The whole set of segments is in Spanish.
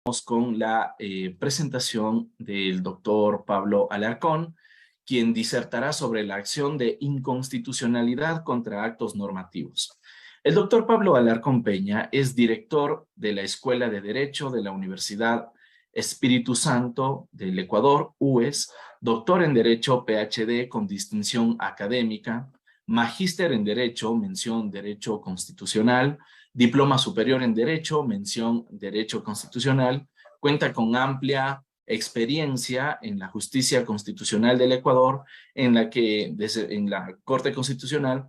Con la presentación del doctor Pablo Alarcón, quien disertará sobre la acción de inconstitucionalidad contra actos normativos. El doctor Pablo Alarcón Peña es director de la Escuela de Derecho de la Universidad Espíritu Santo del Ecuador, UES, doctor en Derecho PhD con distinción académica, magíster en Derecho, mención Derecho Constitucional, diploma superior en Derecho, mención Derecho Constitucional, cuenta con amplia experiencia en la justicia constitucional del Ecuador, en la Corte Constitucional,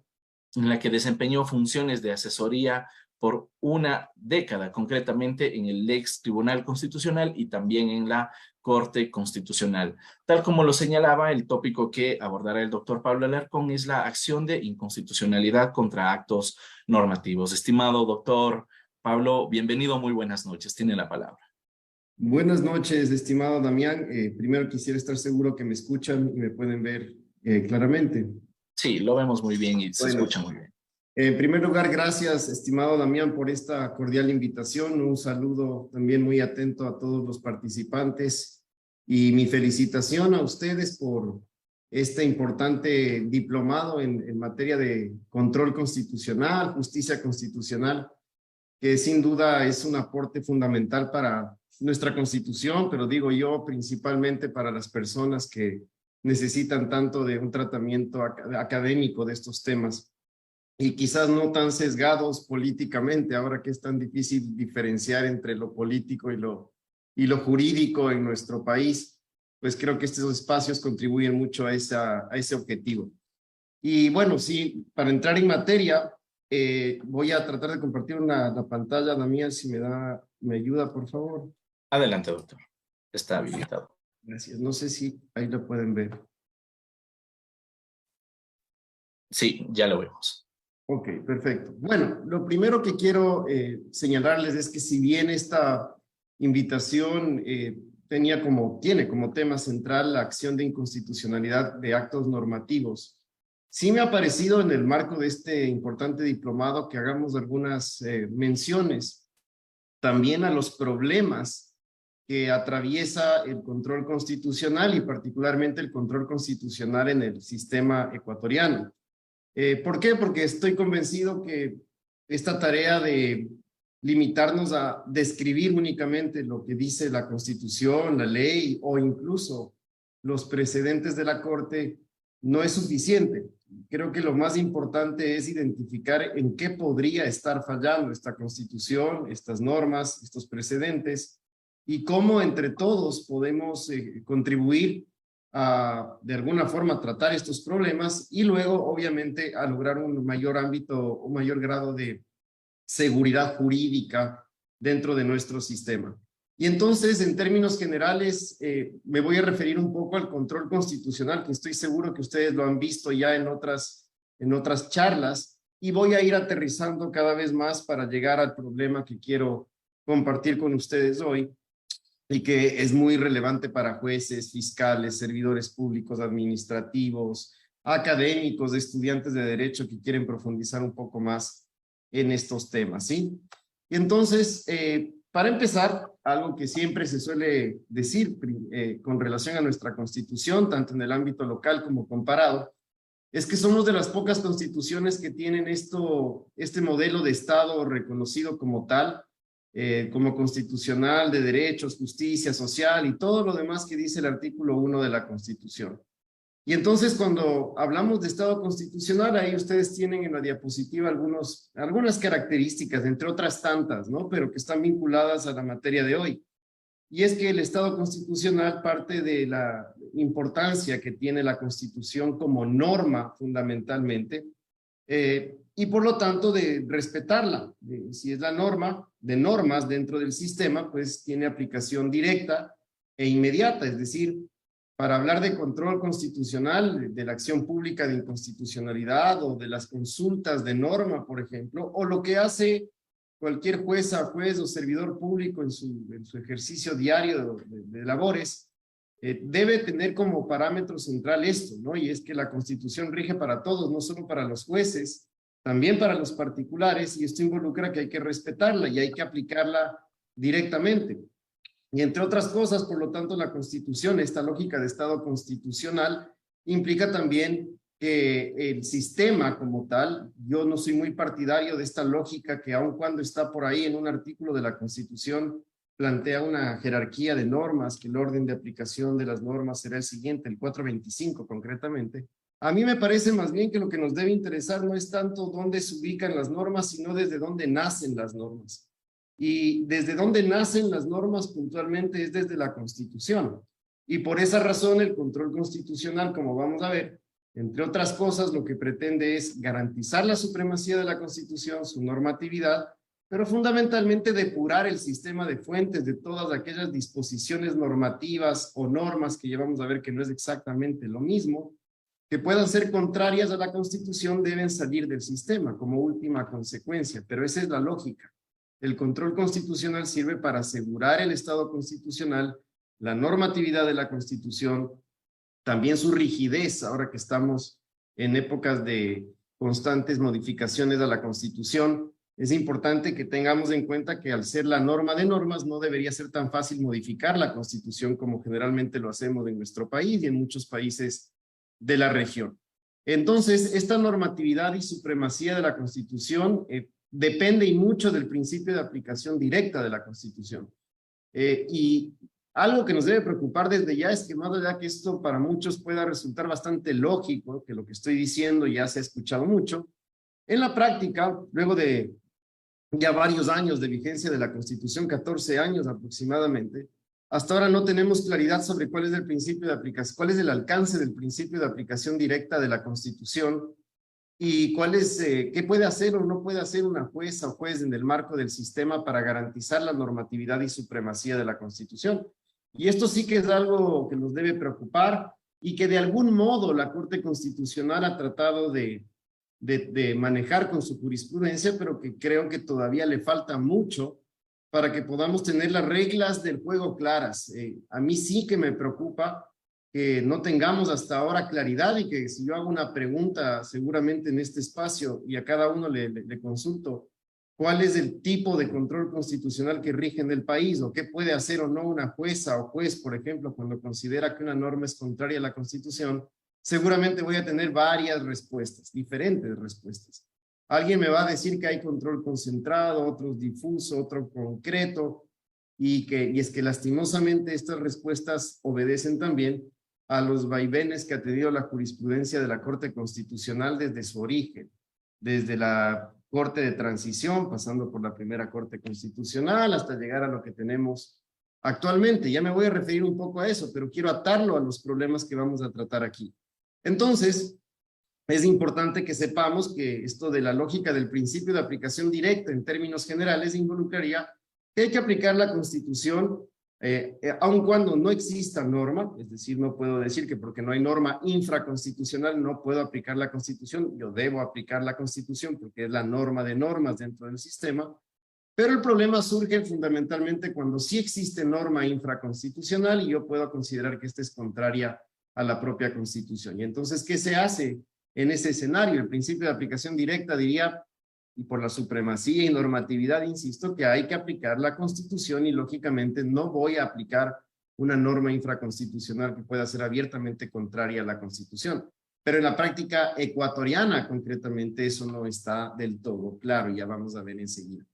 en la que desempeñó funciones de asesoría por una década, concretamente en el ex Tribunal Constitucional y también en la Corte Constitucional. Tal como lo señalaba, el tópico que abordará el doctor Pablo Alarcón es la acción de inconstitucionalidad contra actos normativos. Estimado doctor Pablo, bienvenido, muy buenas noches. Tiene la palabra. Buenas noches, estimado Damián. Primero quisiera estar seguro que me escuchan y me pueden ver claramente. Sí, lo vemos muy bien y se escucha muy bien. En primer lugar, gracias, estimado Damián, por esta cordial invitación. Un saludo también muy atento a todos los participantes y mi felicitación a ustedes por este importante diplomado en materia de control constitucional, justicia constitucional, que sin duda es un aporte fundamental para nuestra Constitución, pero digo yo principalmente para las personas que necesitan tanto de un tratamiento académico de estos temas y quizás no tan sesgados políticamente, ahora que es tan difícil diferenciar entre lo político y lo jurídico en nuestro país, pues creo que estos espacios contribuyen mucho a ese objetivo. Y bueno, sí, para entrar en materia, voy a tratar de compartir la pantalla, Damián, si me ayuda, por favor. Adelante, doctor. Está habilitado. Gracias. No sé si ahí lo pueden ver. Sí, ya lo vemos. Ok, perfecto. Bueno, lo primero que quiero señalarles es que si bien esta invitación tiene como tema central la acción de inconstitucionalidad de actos normativos, sí me ha parecido en el marco de este importante diplomado que hagamos algunas menciones también a los problemas que atraviesa el control constitucional y particularmente el control constitucional en el sistema ecuatoriano. ¿Por qué? Porque estoy convencido que esta tarea de limitarnos a describir únicamente lo que dice la Constitución, la ley o incluso los precedentes de la Corte no es suficiente. Creo que lo más importante es identificar en qué podría estar fallando esta Constitución, estas normas, estos precedentes y cómo entre todos podemos contribuir a, de alguna forma, tratar estos problemas y luego, obviamente, a lograr un mayor ámbito, un mayor grado de seguridad jurídica dentro de nuestro sistema. Y entonces, en términos generales, me voy a referir un poco al control constitucional, que estoy seguro que ustedes lo han visto ya en otras charlas, y voy a ir aterrizando cada vez más para llegar al problema que quiero compartir con ustedes hoy, y que es muy relevante para jueces, fiscales, servidores públicos, administrativos, académicos, estudiantes de derecho que quieren profundizar un poco más en estos temas, ¿sí? Y entonces, para empezar, algo que siempre se suele decir con relación a nuestra Constitución, tanto en el ámbito local como comparado, es que somos de las pocas constituciones que tienen este modelo de Estado reconocido como tal, como constitucional, de derechos, justicia social y todo lo demás que dice el artículo 1 de la Constitución. Y entonces cuando hablamos de Estado constitucional, ahí ustedes tienen en la diapositiva algunas características, entre otras tantas, ¿no? Pero que están vinculadas a la materia de hoy. Y es que el Estado constitucional parte de la importancia que tiene la Constitución como norma fundamentalmente, y por lo tanto de respetarla. Si es la norma de normas dentro del sistema, pues tiene aplicación directa e inmediata, es decir, para hablar de control constitucional, de la acción pública de inconstitucionalidad o de las consultas de norma, por ejemplo, o lo que hace cualquier jueza, juez o servidor público en su ejercicio diario de labores, debe tener como parámetro central esto, ¿no? Y es que la Constitución rige para todos, no solo para los jueces, también para los particulares, y esto involucra que hay que respetarla y hay que aplicarla directamente. Y entre otras cosas, por lo tanto, la Constitución, esta lógica de Estado constitucional, implica también que el sistema como tal, yo no soy muy partidario de esta lógica que aun cuando está por ahí en un artículo de la Constitución, plantea una jerarquía de normas, que el orden de aplicación de las normas será el siguiente, el 425 concretamente. A mí me parece más bien que lo que nos debe interesar no es tanto dónde se ubican las normas, sino desde dónde nacen las normas. Y desde dónde nacen las normas puntualmente es desde la Constitución. Y por esa razón el control constitucional, como vamos a ver, entre otras cosas, lo que pretende es garantizar la supremacía de la Constitución, su normatividad, pero fundamentalmente depurar el sistema de fuentes de todas aquellas disposiciones normativas o normas que llevamos a ver que no es exactamente lo mismo, que puedan ser contrarias a la Constitución, deben salir del sistema como última consecuencia, pero esa es la lógica. El control constitucional sirve para asegurar el Estado constitucional, la normatividad de la Constitución, también su rigidez, ahora que estamos en épocas de constantes modificaciones a la Constitución. Es importante que tengamos en cuenta que al ser la norma de normas no debería ser tan fácil modificar la Constitución como generalmente lo hacemos en nuestro país y en muchos países de la región. Entonces, esta normatividad y supremacía de la Constitución depende y mucho del principio de aplicación directa de la Constitución. Y algo que nos debe preocupar desde ya es que más allá que esto para muchos pueda resultar bastante lógico, que lo que estoy diciendo ya se ha escuchado mucho, en la práctica, luego de ya varios años de vigencia de la Constitución, 14 años aproximadamente, hasta ahora no tenemos claridad sobre cuál es el principio de aplicación, cuál es el alcance del principio de aplicación directa de la Constitución y cuál es, qué puede hacer o no puede hacer una jueza o juez en el marco del sistema para garantizar la normatividad y supremacía de la Constitución. Y esto sí que es algo que nos debe preocupar y que de algún modo la Corte Constitucional ha tratado de manejar con su jurisprudencia, pero que creo que todavía le falta mucho para que podamos tener las reglas del juego claras. A mí sí que me preocupa que no tengamos hasta ahora claridad y que si yo hago una pregunta seguramente en este espacio y a cada uno le consulto cuál es el tipo de control constitucional que rige en el país o qué puede hacer o no una jueza o juez, por ejemplo, cuando considera que una norma es contraria a la Constitución, seguramente voy a tener varias respuestas, diferentes respuestas. Alguien me va a decir que hay control concentrado, otros difuso, otro concreto, y es que lastimosamente estas respuestas obedecen también a los vaivenes que ha tenido la jurisprudencia de la Corte Constitucional desde su origen, desde la Corte de Transición, pasando por la primera Corte Constitucional, hasta llegar a lo que tenemos actualmente. Ya me voy a referir un poco a eso, pero quiero atarlo a los problemas que vamos a tratar aquí. Entonces, es importante que sepamos que esto de la lógica del principio de aplicación directa en términos generales involucraría que hay que aplicar la Constitución aun cuando no exista norma, es decir, no puedo decir que porque no hay norma infraconstitucional no puedo aplicar la Constitución, yo debo aplicar la Constitución porque es la norma de normas dentro del sistema, pero el problema surge fundamentalmente cuando sí existe norma infraconstitucional y yo puedo considerar que esta es contraria a la propia Constitución. Y entonces, ¿qué se hace en ese escenario? El principio de aplicación directa diría, y por la supremacía y normatividad, insisto, que hay que aplicar la Constitución y lógicamente no voy a aplicar una norma infraconstitucional que pueda ser abiertamente contraria a la Constitución. Pero en la práctica ecuatoriana, concretamente, eso no está del todo claro, ya vamos a ver enseguida.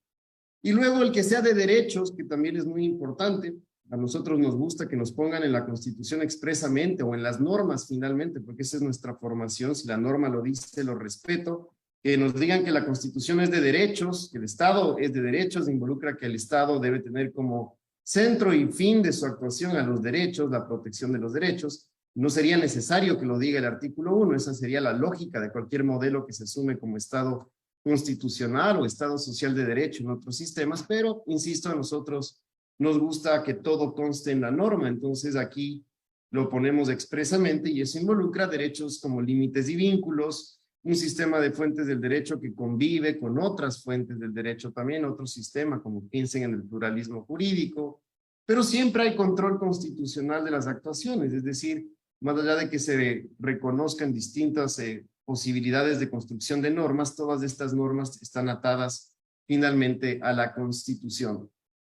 Y luego el que sea de derechos, que también es muy importante. A nosotros nos gusta que nos pongan en la Constitución expresamente o en las normas finalmente, porque esa es nuestra formación. Si la norma lo dice, lo respeto. Que nos digan que la Constitución es de derechos, que el Estado es de derechos, involucra que el Estado debe tener como centro y fin de su actuación a los derechos, la protección de los derechos. No sería necesario que lo diga el artículo 1, esa sería la lógica de cualquier modelo que se asume como Estado constitucional o Estado social de derecho en otros sistemas, pero, insisto, a nosotros nos gusta que todo conste en la norma, entonces aquí lo ponemos expresamente y eso involucra derechos como límites y vínculos, un sistema de fuentes del derecho que convive con otras fuentes del derecho también, otro sistema, como piensen en el pluralismo jurídico, pero siempre hay control constitucional de las actuaciones, es decir, más allá de que se reconozcan distintas posibilidades de construcción de normas, todas estas normas están atadas finalmente a la Constitución.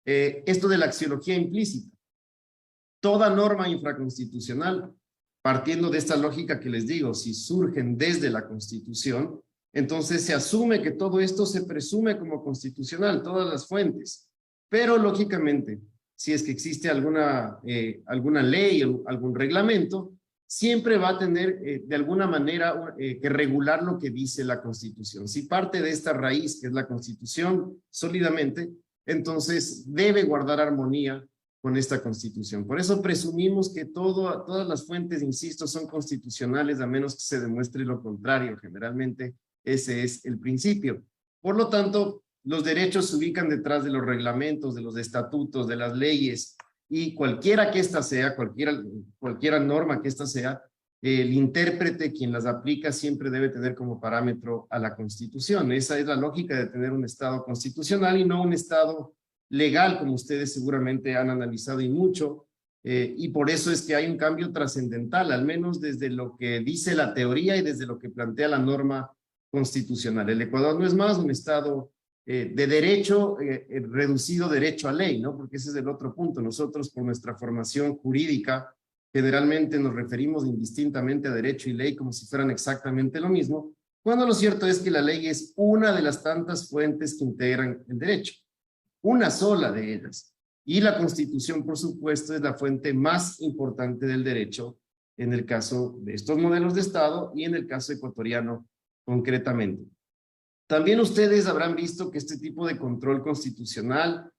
esto de la axiología implícita. Toda norma infraconstitucional, partiendo de esta lógica que les digo, si surgen desde la Constitución, entonces se asume que todo esto se presume como constitucional, todas las fuentes. Pero lógicamente, si es que existe alguna ley, algún reglamento, siempre va a tener de alguna manera que regular lo que dice la Constitución. Si parte de esta raíz, que es la Constitución, sólidamente, entonces debe guardar armonía con esta Constitución. Por eso presumimos que todas las fuentes, insisto, son constitucionales, a menos que se demuestre lo contrario. Generalmente ese es el principio. Por lo tanto, los derechos se ubican detrás de los reglamentos, de los estatutos, de las leyes, y cualquiera que ésta sea, cualquiera norma que ésta sea, el intérprete, quien las aplica, siempre debe tener como parámetro a la Constitución. Esa es la lógica de tener un Estado constitucional y no un Estado legal, como ustedes seguramente han analizado y mucho, y por eso es que hay un cambio trascendental, al menos desde lo que dice la teoría y desde lo que plantea la norma constitucional. El Ecuador no es más un Estado de derecho, reducido derecho a ley, ¿no? Porque ese es el otro punto. Nosotros, por nuestra formación jurídica, generalmente nos referimos indistintamente a derecho y ley como si fueran exactamente lo mismo, cuando lo cierto es que la ley es una de las tantas fuentes que integran el derecho, una sola de ellas. Y la Constitución, por supuesto, es la fuente más importante del derecho en el caso de estos modelos de Estado y en el caso ecuatoriano concretamente. También ustedes habrán visto que este tipo de control constitucional,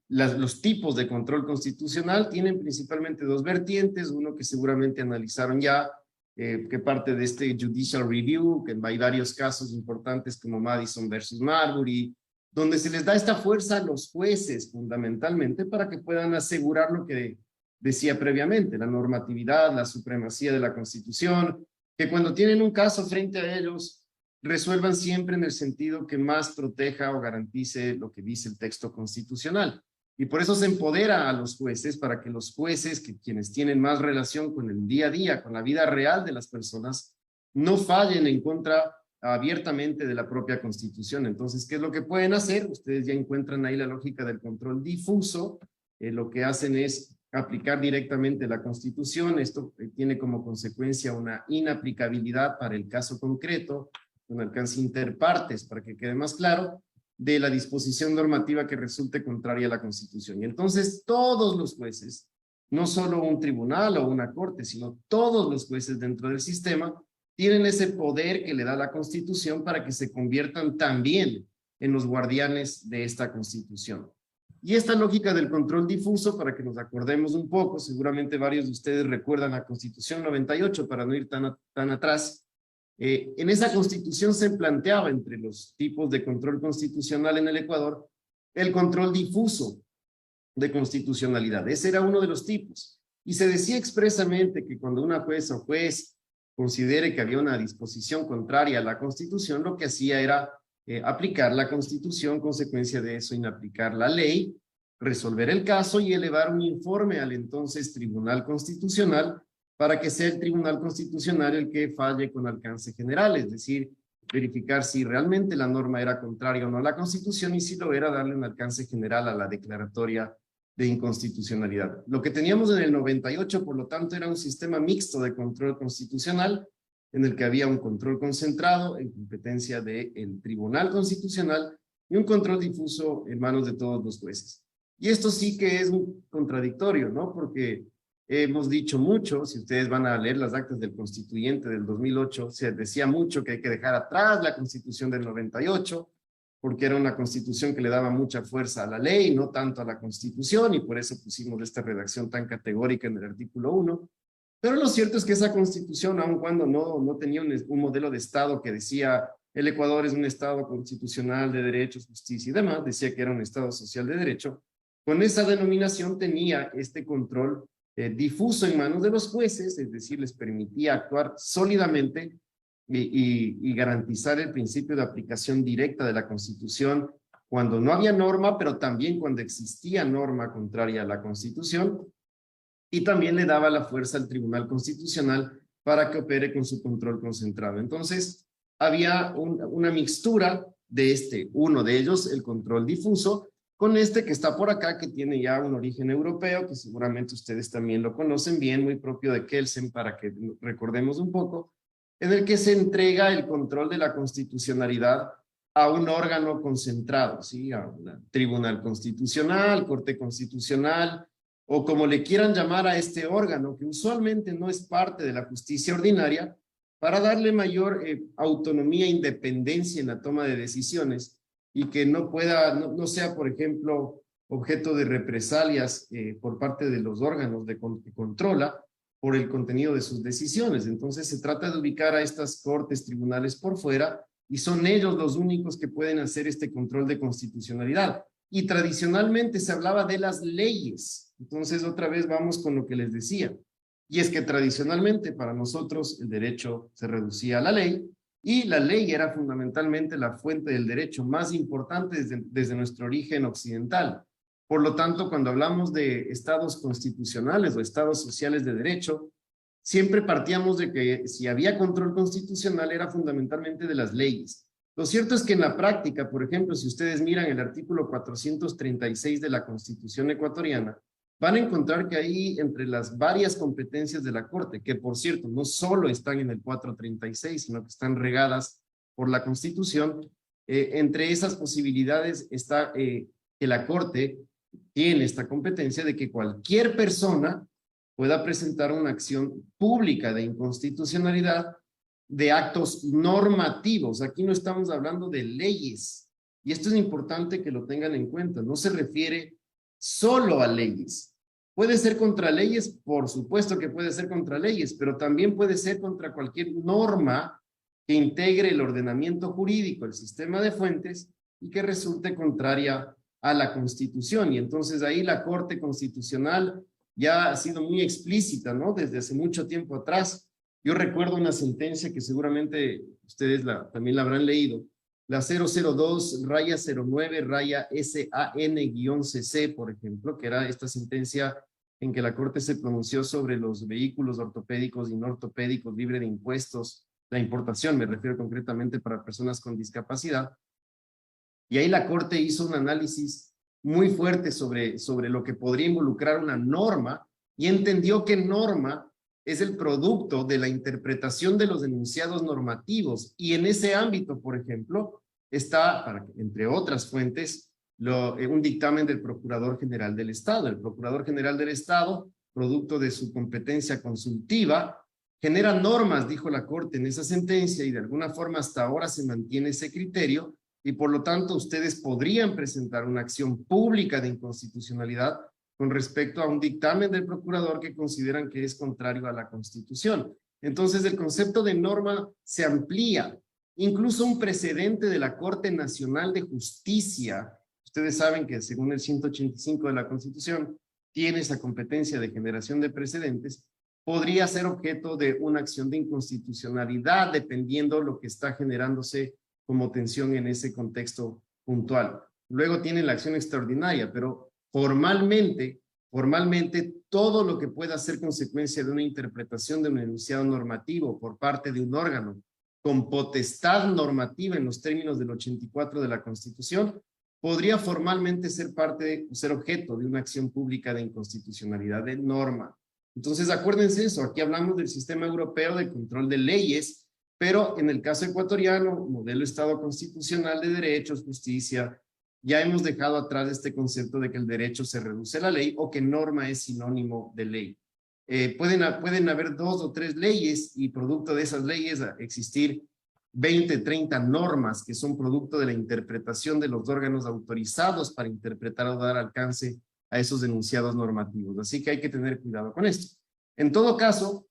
los tipos de control constitucional tienen principalmente dos vertientes, uno que seguramente analizaron ya, que parte de este Judicial Review, que hay varios casos importantes como Madison versus Marbury, donde se les da esta fuerza a los jueces fundamentalmente para que puedan asegurar lo que decía previamente, la normatividad, la supremacía de la Constitución, que cuando tienen un caso frente a ellos, resuelvan siempre en el sentido que más proteja o garantice lo que dice el texto constitucional. Y por eso se empodera a los jueces para que los jueces, quienes tienen más relación con el día a día, con la vida real de las personas, no fallen en contra abiertamente de la propia Constitución. Entonces, ¿qué es lo que pueden hacer? Ustedes ya encuentran ahí la lógica del control difuso. Lo que hacen es aplicar directamente la Constitución. Esto tiene como consecuencia una inaplicabilidad para el caso concreto, un alcance interpartes, para que quede más claro, de la disposición normativa que resulte contraria a la Constitución. Y entonces todos los jueces, no solo un tribunal o una corte, sino todos los jueces dentro del sistema, tienen ese poder que le da la Constitución para que se conviertan también en los guardianes de esta Constitución. Y esta lógica del control difuso, para que nos acordemos un poco, seguramente varios de ustedes recuerdan la Constitución 98, para no ir tan atrás. En esa Constitución se planteaba entre los tipos de control constitucional en el Ecuador el control difuso de constitucionalidad. Ese era uno de los tipos. Y se decía expresamente que cuando una jueza o juez considere que había una disposición contraria a la Constitución, lo que hacía era aplicar la Constitución, consecuencia de eso, inaplicar la ley, resolver el caso y elevar un informe al entonces Tribunal Constitucional para que sea el Tribunal Constitucional el que falle con alcance general, es decir, verificar si realmente la norma era contraria o no a la Constitución y si lo era, darle un alcance general a la declaratoria de inconstitucionalidad. Lo que teníamos en el 98, por lo tanto, era un sistema mixto de control constitucional en el que había un control concentrado en competencia del Tribunal Constitucional y un control difuso en manos de todos los jueces. Y esto sí que es un contradictorio, ¿no? Porque hemos dicho mucho, si ustedes van a leer las actas del constituyente del 2008, se decía mucho que hay que dejar atrás la Constitución del 98, porque era una Constitución que le daba mucha fuerza a la ley, no tanto a la Constitución, y por eso pusimos esta redacción tan categórica en el artículo 1. Pero lo cierto es que esa Constitución, aun cuando no tenía un modelo de Estado que decía el Ecuador es un Estado constitucional de derechos, justicia y demás, decía que era un Estado social de derecho, con esa denominación tenía este control difuso en manos de los jueces, es decir, les permitía actuar sólidamente y garantizar el principio de aplicación directa de la Constitución cuando no había norma, pero también cuando existía norma contraria a la Constitución, y también le daba la fuerza al Tribunal Constitucional para que opere con su control concentrado. Entonces, había una mixtura de uno de ellos, el control difuso, con este que está por acá, que tiene ya un origen europeo, que seguramente ustedes también lo conocen bien, muy propio de Kelsen, para que recordemos un poco, en el que se entrega el control de la constitucionalidad a un órgano concentrado, ¿sí? A un tribunal constitucional, corte constitucional, o como le quieran llamar a este órgano, que usualmente no es parte de la justicia ordinaria, para darle mayor autonomía e independencia en la toma de decisiones y que no pueda, no sea, por ejemplo, objeto de represalias por parte de los órganos que controla por el contenido de sus decisiones. Entonces se trata de ubicar a estas cortes, tribunales por fuera, y son ellos los únicos que pueden hacer este control de constitucionalidad. Y tradicionalmente se hablaba de las leyes. Entonces otra vez vamos con lo que les decía. Y es que tradicionalmente para nosotros el derecho se reducía a la ley, y la ley era fundamentalmente la fuente del derecho más importante desde nuestro origen occidental. Por lo tanto, cuando hablamos de estados constitucionales o estados sociales de derecho, siempre partíamos de que si había control constitucional era fundamentalmente de las leyes. Lo cierto es que en la práctica, por ejemplo, si ustedes miran el artículo 436 de la Constitución ecuatoriana, van a encontrar que ahí, entre las varias competencias de la Corte, que por cierto no solo están en el 436, sino que están regadas por la Constitución, entre esas posibilidades está que la Corte tiene esta competencia de que cualquier persona pueda presentar una acción pública de inconstitucionalidad de actos normativos. Aquí no estamos hablando de leyes, y esto es importante que lo tengan en cuenta. No se refiere solo a leyes. Puede ser contra leyes, por supuesto que puede ser contra leyes, pero también puede ser contra cualquier norma que integre el ordenamiento jurídico, el sistema de fuentes, y que resulte contraria a la Constitución. Y entonces ahí la Corte Constitucional ya ha sido muy explícita, ¿no? Desde hace mucho tiempo atrás. Yo recuerdo una sentencia que seguramente ustedes también la habrán leído, la 002-09-SAN-CC, por ejemplo, que era esta sentencia en que la Corte se pronunció sobre los vehículos ortopédicos y no ortopédicos libre de impuestos, la importación, me refiero concretamente para personas con discapacidad. Y ahí la Corte hizo un análisis muy fuerte sobre lo que podría involucrar una norma, y entendió que norma es el producto de la interpretación de los enunciados normativos, y en ese ámbito, por ejemplo, está, entre otras fuentes, un dictamen del Procurador General del Estado. El Procurador General del Estado, producto de su competencia consultiva, genera normas, dijo la Corte en esa sentencia, y de alguna forma hasta ahora se mantiene ese criterio, y por lo tanto ustedes podrían presentar una acción pública de inconstitucionalidad con respecto a un dictamen del procurador que consideran que es contrario a la Constitución. Entonces el concepto de norma se amplía. Incluso un precedente de la Corte Nacional de Justicia, ustedes saben que según el 185 de la Constitución, tiene esa competencia de generación de precedentes, podría ser objeto de una acción de inconstitucionalidad dependiendo lo que está generándose como tensión en ese contexto puntual. Luego tiene la acción extraordinaria, pero formalmente todo lo que pueda ser consecuencia de una interpretación de un enunciado normativo por parte de un órgano con potestad normativa en los términos del 84 de la Constitución, podría formalmente ser objeto de una acción pública de inconstitucionalidad de norma. Entonces, acuérdense eso, aquí hablamos del sistema europeo de control de leyes, pero en el caso ecuatoriano, modelo Estado constitucional de derechos, justicia, ya hemos dejado atrás este concepto de que el derecho se reduce a la ley o que norma es sinónimo de ley. Pueden haber 2 o 3 leyes y producto de esas leyes existir 20, 30 normas que son producto de la interpretación de los órganos autorizados para interpretar o dar alcance a esos enunciados normativos. Así que hay que tener cuidado con esto. En todo caso,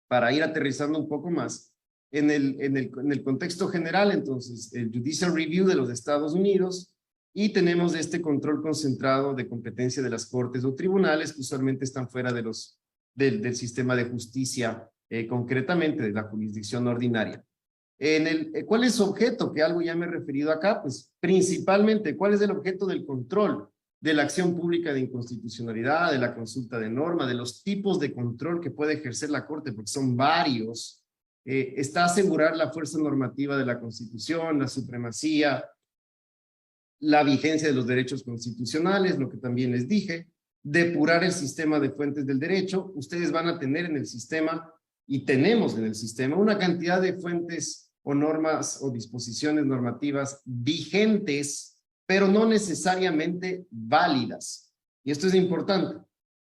para ir aterrizando un poco más, en el contexto general, entonces, el Judicial Review de los Estados Unidos, y tenemos este control concentrado de competencia de las cortes o tribunales que usualmente están fuera del sistema de justicia, concretamente de la jurisdicción ordinaria. ¿Cuál es su objeto? Que algo ya me he referido acá, pues principalmente, ¿cuál es el objeto del control? De la acción pública de inconstitucionalidad, de la consulta de norma, de los tipos de control que puede ejercer la Corte, porque son varios. Está asegurar la fuerza normativa de la Constitución, la supremacía, la vigencia de los derechos constitucionales, lo que también les dije, depurar el sistema de fuentes del derecho. Ustedes van a tener en el sistema, y tenemos en el sistema, una cantidad de fuentes o normas o disposiciones normativas vigentes, pero no necesariamente válidas. Y esto es importante.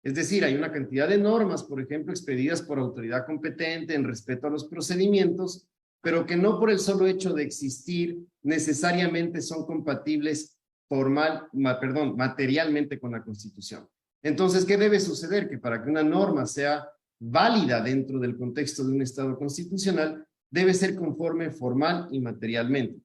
Es decir, hay una cantidad de normas, por ejemplo, expedidas por autoridad competente en respeto a los procedimientos, pero que no por el solo hecho de existir necesariamente son compatibles materialmente con la Constitución. Entonces, ¿qué debe suceder? Que para que una norma sea válida dentro del contexto de un Estado constitucional, debe ser conforme formal y materialmente.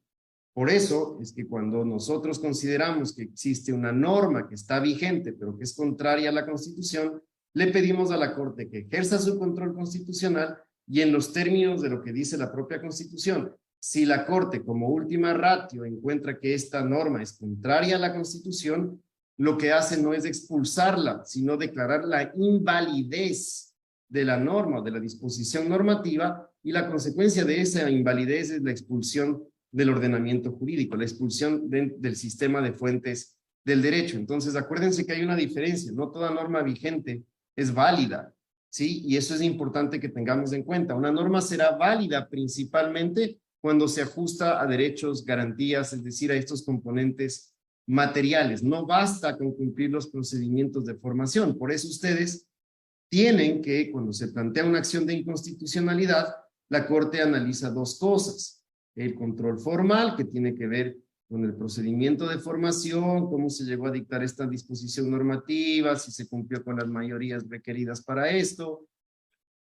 Por eso es que cuando nosotros consideramos que existe una norma que está vigente, pero que es contraria a la Constitución, le pedimos a la Corte que ejerza su control constitucional y en los términos de lo que dice la propia Constitución. Si la Corte, como última ratio, encuentra que esta norma es contraria a la Constitución, lo que hace no es expulsarla, sino declarar la invalidez de la norma o de la disposición normativa, y la consecuencia de esa invalidez es la expulsión del ordenamiento jurídico, la expulsión del sistema de fuentes del derecho. Entonces, acuérdense que hay una diferencia, no toda norma vigente es válida, ¿sí? Y eso es importante que tengamos en cuenta. Una norma será válida principalmente cuando se ajusta a derechos, garantías, es decir, a estos componentes materiales. No basta con cumplir los procedimientos de formación. Por eso ustedes tienen que, cuando se plantea una acción de inconstitucionalidad, la Corte analiza dos cosas: el control formal, que tiene que ver con el procedimiento de formación, cómo se llegó a dictar esta disposición normativa, si se cumplió con las mayorías requeridas para esto,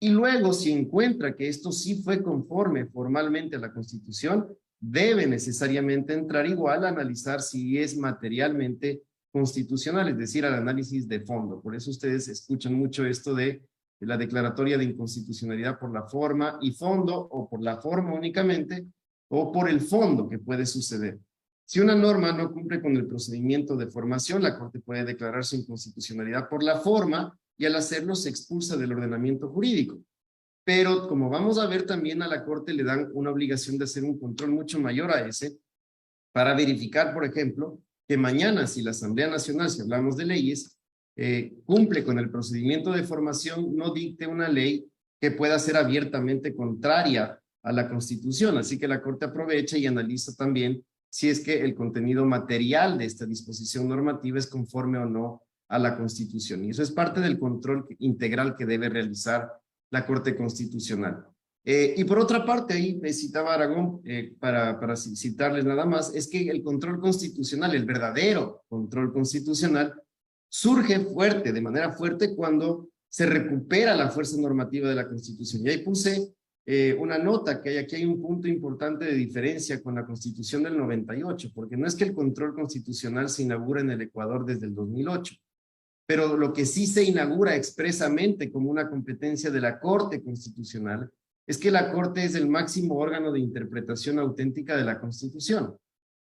y luego si encuentra que esto sí fue conforme formalmente a la Constitución, debe necesariamente entrar igual a analizar si es materialmente constitucional, es decir, al análisis de fondo. Por eso ustedes escuchan mucho esto de la declaratoria de inconstitucionalidad por la forma y fondo, o por la forma únicamente, o por el fondo que puede suceder. Si una norma no cumple con el procedimiento de formación, la Corte puede declarar su inconstitucionalidad por la forma, y al hacerlo se expulsa del ordenamiento jurídico. Pero como vamos a ver, también a la Corte le dan una obligación de hacer un control mucho mayor a ese, para verificar, por ejemplo, que mañana, si la Asamblea Nacional, si hablamos de leyes, cumple con el procedimiento de formación, no dicte una ley que pueda ser abiertamente contraria a la Constitución. Así que la Corte aprovecha y analiza también si es que el contenido material de esta disposición normativa es conforme o no a la Constitución. Y eso es parte del control integral que debe realizar la Corte Constitucional. Y por otra parte, ahí me citaba Aragón, para citarles nada más, es que el control constitucional, el verdadero control constitucional, surge fuerte, de manera fuerte, cuando se recupera la fuerza normativa de la Constitución. Y ahí puse una nota, que aquí hay un punto importante de diferencia con la Constitución del 98, porque no es que el control constitucional se inaugura en el Ecuador desde el 2008, pero lo que sí se inaugura expresamente como una competencia de la Corte Constitucional es que la Corte es el máximo órgano de interpretación auténtica de la Constitución.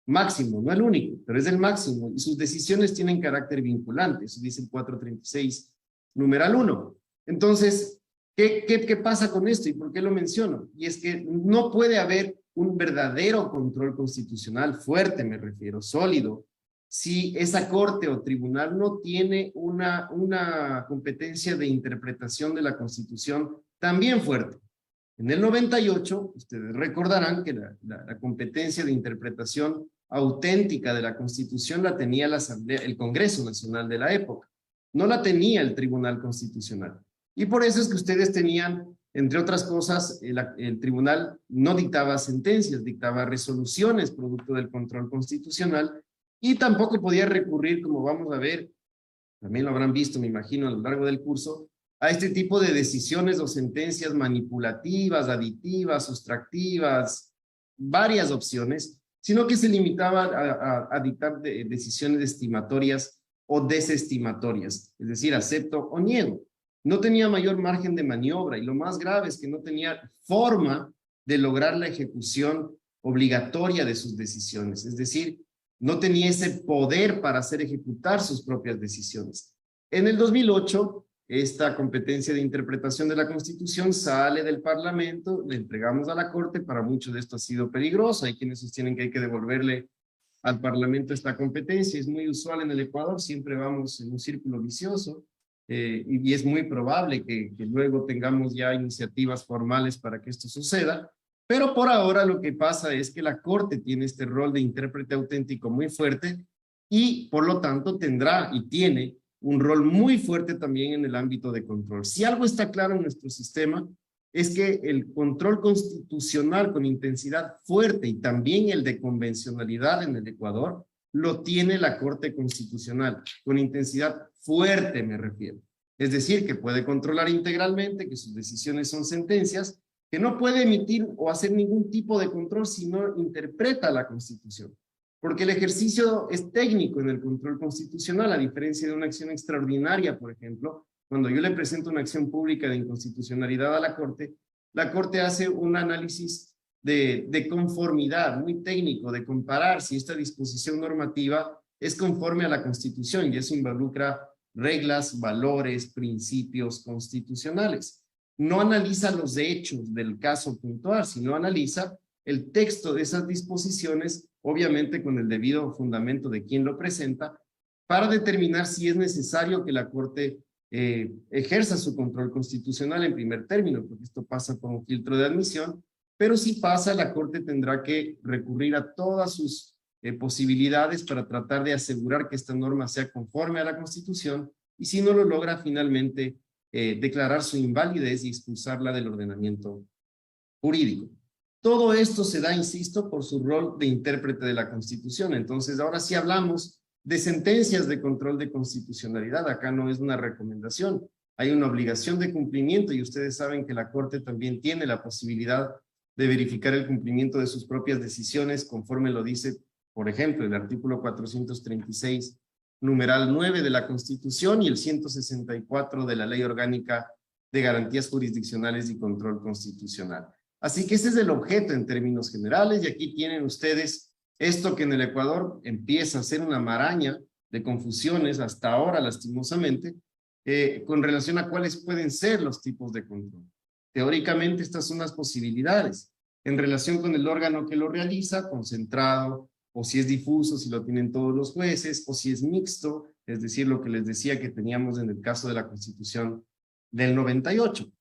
Máximo, no el único, pero es el máximo, y sus decisiones tienen carácter vinculante, eso dice el 436, numeral 1. Entonces, ¿qué pasa con esto y por qué lo menciono? Y es que no puede haber un verdadero control constitucional fuerte, me refiero, sólido, si esa corte o tribunal no tiene una competencia de interpretación de la Constitución también fuerte. En el 98, ustedes recordarán que la competencia de interpretación auténtica de la Constitución la tenía el Congreso Nacional de la época, no la tenía el Tribunal Constitucional. Y por eso es que ustedes tenían, entre otras cosas, el tribunal no dictaba sentencias, dictaba resoluciones producto del control constitucional, y tampoco podía recurrir, como vamos a ver, también lo habrán visto, me imagino, a lo largo del curso, a este tipo de decisiones o sentencias manipulativas, aditivas, sustractivas, varias opciones, sino que se limitaba a dictar decisiones estimatorias o desestimatorias, es decir, acepto o niego. No tenía mayor margen de maniobra, y lo más grave es que no tenía forma de lograr la ejecución obligatoria de sus decisiones, es decir, no tenía ese poder para hacer ejecutar sus propias decisiones. En el 2008, esta competencia de interpretación de la Constitución sale del Parlamento, le entregamos a la Corte. Para muchos de esto ha sido peligroso, hay quienes sostienen que hay que devolverle al Parlamento esta competencia. Es muy usual en el Ecuador, siempre vamos en un círculo vicioso y es muy probable que luego tengamos ya iniciativas formales para que esto suceda. Pero por ahora lo que pasa es que la Corte tiene este rol de intérprete auténtico muy fuerte y por lo tanto tendrá y tiene un rol muy fuerte también en el ámbito de control. Si algo está claro en nuestro sistema es que el control constitucional con intensidad fuerte y también el de convencionalidad en el Ecuador lo tiene la Corte Constitucional, con intensidad fuerte me refiero. Es decir, que puede controlar integralmente, que sus decisiones son sentencias, que no puede emitir o hacer ningún tipo de control si no interpreta la Constitución. Porque el ejercicio es técnico en el control constitucional, a diferencia de una acción extraordinaria, por ejemplo. Cuando yo le presento una acción pública de inconstitucionalidad a la Corte hace un análisis de conformidad, muy técnico, de comparar si esta disposición normativa es conforme a la Constitución, y eso involucra reglas, valores, principios constitucionales. No analiza los hechos del caso puntual, sino analiza el texto de esas disposiciones, obviamente con el debido fundamento de quien lo presenta, para determinar si es necesario que la Corte ejerza su control constitucional en primer término, porque esto pasa por un filtro de admisión, pero si pasa, la Corte tendrá que recurrir a todas sus posibilidades para tratar de asegurar que esta norma sea conforme a la Constitución, y si no lo logra, finalmente declarar su invalidez y expulsarla del ordenamiento jurídico. Todo esto se da, insisto, por su rol de intérprete de la Constitución. Entonces, ahora sí hablamos de sentencias de control de constitucionalidad. Acá no es una recomendación, hay una obligación de cumplimiento y ustedes saben que la Corte también tiene la posibilidad de verificar el cumplimiento de sus propias decisiones conforme lo dice, por ejemplo, el artículo 436, numeral 9 de la Constitución y el 164 de la Ley Orgánica de Garantías Jurisdiccionales y Control Constitucional. Así que ese es el objeto en términos generales y aquí tienen ustedes esto que en el Ecuador empieza a ser una maraña de confusiones hasta ahora, lastimosamente, con relación a cuáles pueden ser los tipos de control. Teóricamente estas son las posibilidades en relación con el órgano que lo realiza, concentrado, o si es difuso, si lo tienen todos los jueces, o si es mixto, es decir, lo que les decía que teníamos en el caso de la Constitución del 98.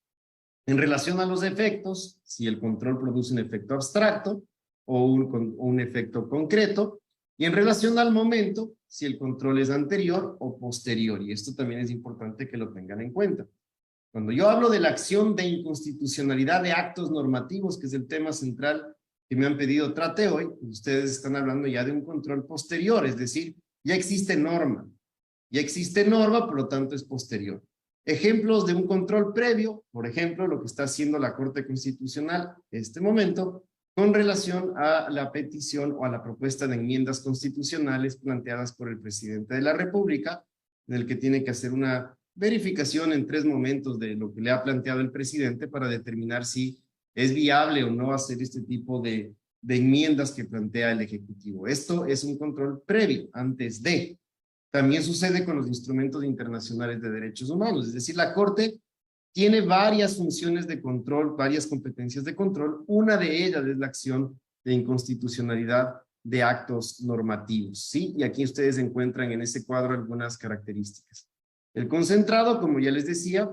En relación a los efectos, si el control produce un efecto abstracto o un efecto concreto, y en relación al momento, si el control es anterior o posterior, y esto también es importante que lo tengan en cuenta. Cuando yo hablo de la acción de inconstitucionalidad de actos normativos, que es el tema central que me han pedido trate hoy, pues ustedes están hablando ya de un control posterior, es decir, ya existe norma, por lo tanto es posterior. Ejemplos de un control previo, por ejemplo, lo que está haciendo la Corte Constitucional en este momento, con relación a la petición o a la propuesta de enmiendas constitucionales planteadas por el presidente de la República, en el que tiene que hacer una verificación en 3 momentos de lo que le ha planteado el presidente para determinar si es viable o no hacer este tipo de enmiendas que plantea el Ejecutivo. Esto es un control previo, antes de. También sucede con los instrumentos internacionales de derechos humanos, es decir, la Corte tiene varias funciones de control, varias competencias de control. Una de ellas es la acción de inconstitucionalidad de actos normativos, ¿sí? Y aquí ustedes encuentran en ese cuadro algunas características. El concentrado, como ya les decía,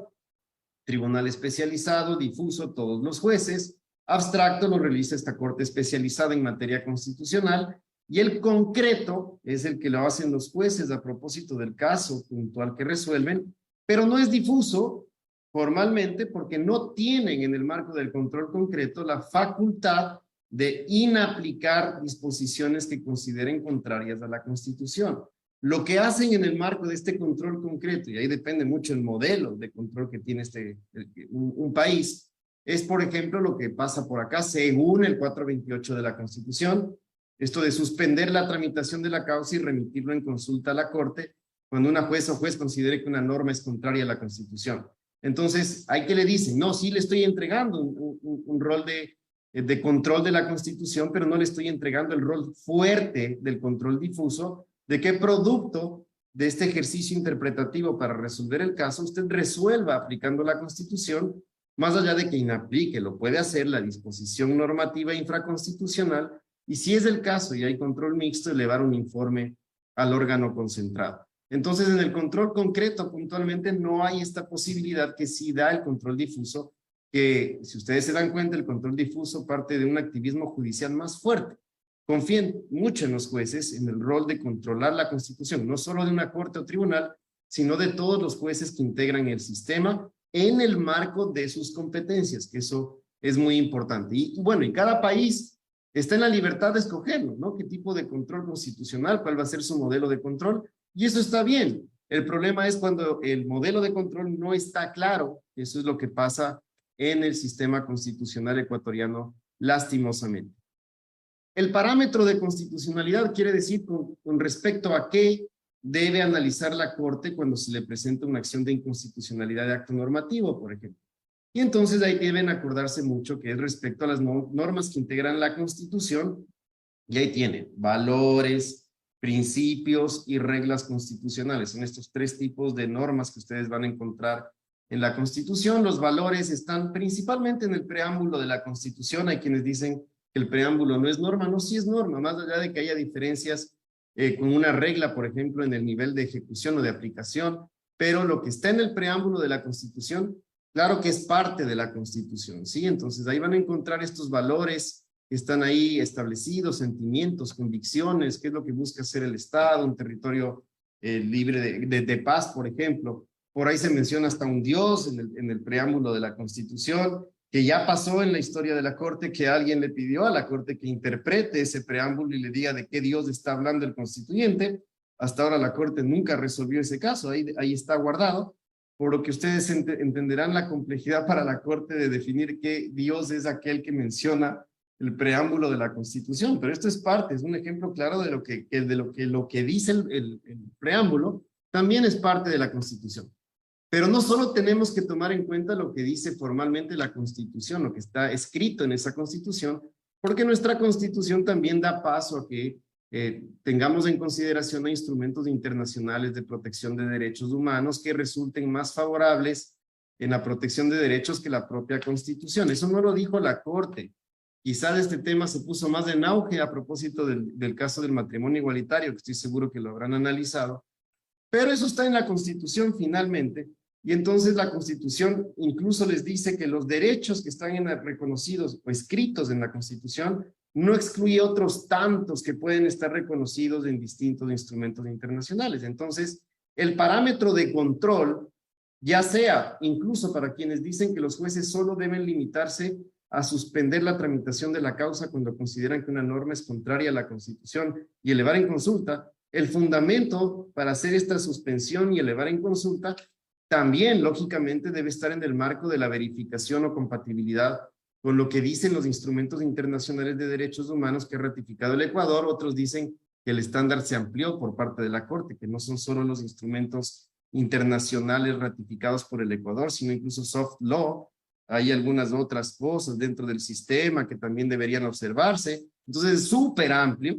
tribunal especializado, difuso, todos los jueces. Abstracto lo realiza esta Corte especializada en materia constitucional. Y el concreto es el que lo hacen los jueces a propósito del caso puntual que resuelven, pero no es difuso formalmente porque no tienen en el marco del control concreto la facultad de inaplicar disposiciones que consideren contrarias a la Constitución. Lo que hacen en el marco de este control concreto, y ahí depende mucho el modelo de control que tiene un país, es por ejemplo lo que pasa por acá según el 428 de la Constitución, esto de suspender la tramitación de la causa y remitirlo en consulta a la Corte cuando una jueza o juez considere que una norma es contraria a la Constitución. Entonces, hay que le dicen, no, sí le estoy entregando un rol de control de la Constitución, pero no le estoy entregando el rol fuerte del control difuso, de qué producto de este ejercicio interpretativo para resolver el caso usted resuelva aplicando la Constitución, más allá de que inaplique, lo puede hacer la disposición normativa infraconstitucional y si es el caso y hay control mixto, elevar un informe al órgano concentrado. Entonces, en el control concreto, puntualmente, no hay esta posibilidad que sí da el control difuso, que si ustedes se dan cuenta, el control difuso parte de un activismo judicial más fuerte. Confíen mucho en los jueces en el rol de controlar la Constitución, no solo de una corte o tribunal, sino de todos los jueces que integran el sistema en el marco de sus competencias, que eso es muy importante. Y bueno, y cada país está en la libertad de escogerlo, ¿no? ¿Qué tipo de control constitucional? ¿Cuál va a ser su modelo de control? Y eso está bien. El problema es cuando el modelo de control no está claro. Eso es lo que pasa en el sistema constitucional ecuatoriano, lastimosamente. El parámetro de constitucionalidad quiere decir con respecto a qué debe analizar la Corte cuando se le presenta una acción de inconstitucionalidad de acto normativo, por ejemplo. Y entonces ahí deben acordarse mucho que es respecto a las normas que integran la Constitución, y ahí tienen valores, principios y reglas constitucionales. Son estos tres tipos de normas que ustedes van a encontrar en la Constitución. Los valores están principalmente en el preámbulo de la Constitución. Hay quienes dicen que el preámbulo no es norma. No, sí es norma, más allá de que haya diferencias con una regla, por ejemplo, en el nivel de ejecución o de aplicación, pero lo que está en el preámbulo de la Constitución, claro que es parte de la Constitución, ¿sí? Entonces ahí van a encontrar estos valores que están ahí establecidos, sentimientos, convicciones, qué es lo que busca hacer el Estado, un territorio libre de paz, por ejemplo. Por ahí se menciona hasta un Dios en el preámbulo de la Constitución, que ya pasó en la historia de la Corte, que alguien le pidió a la Corte que interprete ese preámbulo y le diga de qué Dios está hablando el constituyente. Hasta ahora la Corte nunca resolvió ese caso, ahí está guardado, por lo que ustedes entenderán la complejidad para la Corte de definir qué Dios es aquel que menciona el preámbulo de la Constitución, pero esto es parte, es un ejemplo claro de lo que dice el preámbulo, también es parte de la Constitución. Pero no solo tenemos que tomar en cuenta lo que dice formalmente la Constitución, lo que está escrito en esa Constitución, porque nuestra Constitución también da paso a que tengamos en consideración a instrumentos internacionales de protección de derechos humanos que resulten más favorables en la protección de derechos que la propia Constitución. Eso no lo dijo la Corte. Quizás este tema se puso más en auge a propósito del caso del matrimonio igualitario, que estoy seguro que lo habrán analizado, pero eso está en la Constitución finalmente, y entonces la Constitución incluso les dice que los derechos que están reconocidos o escritos en la Constitución no excluye otros tantos que pueden estar reconocidos en distintos instrumentos internacionales. Entonces, el parámetro de control, ya sea incluso para quienes dicen que los jueces solo deben limitarse a suspender la tramitación de la causa cuando consideran que una norma es contraria a la Constitución y elevar en consulta, el fundamento para hacer esta suspensión y elevar en consulta también, lógicamente, debe estar en el marco de la verificación o compatibilidad con lo que dicen los instrumentos internacionales de derechos humanos que ha ratificado el Ecuador. Otros dicen que el estándar se amplió por parte de la Corte, que no son solo los instrumentos internacionales ratificados por el Ecuador, sino incluso soft law. Hay algunas otras cosas dentro del sistema que también deberían observarse. Entonces es súper amplio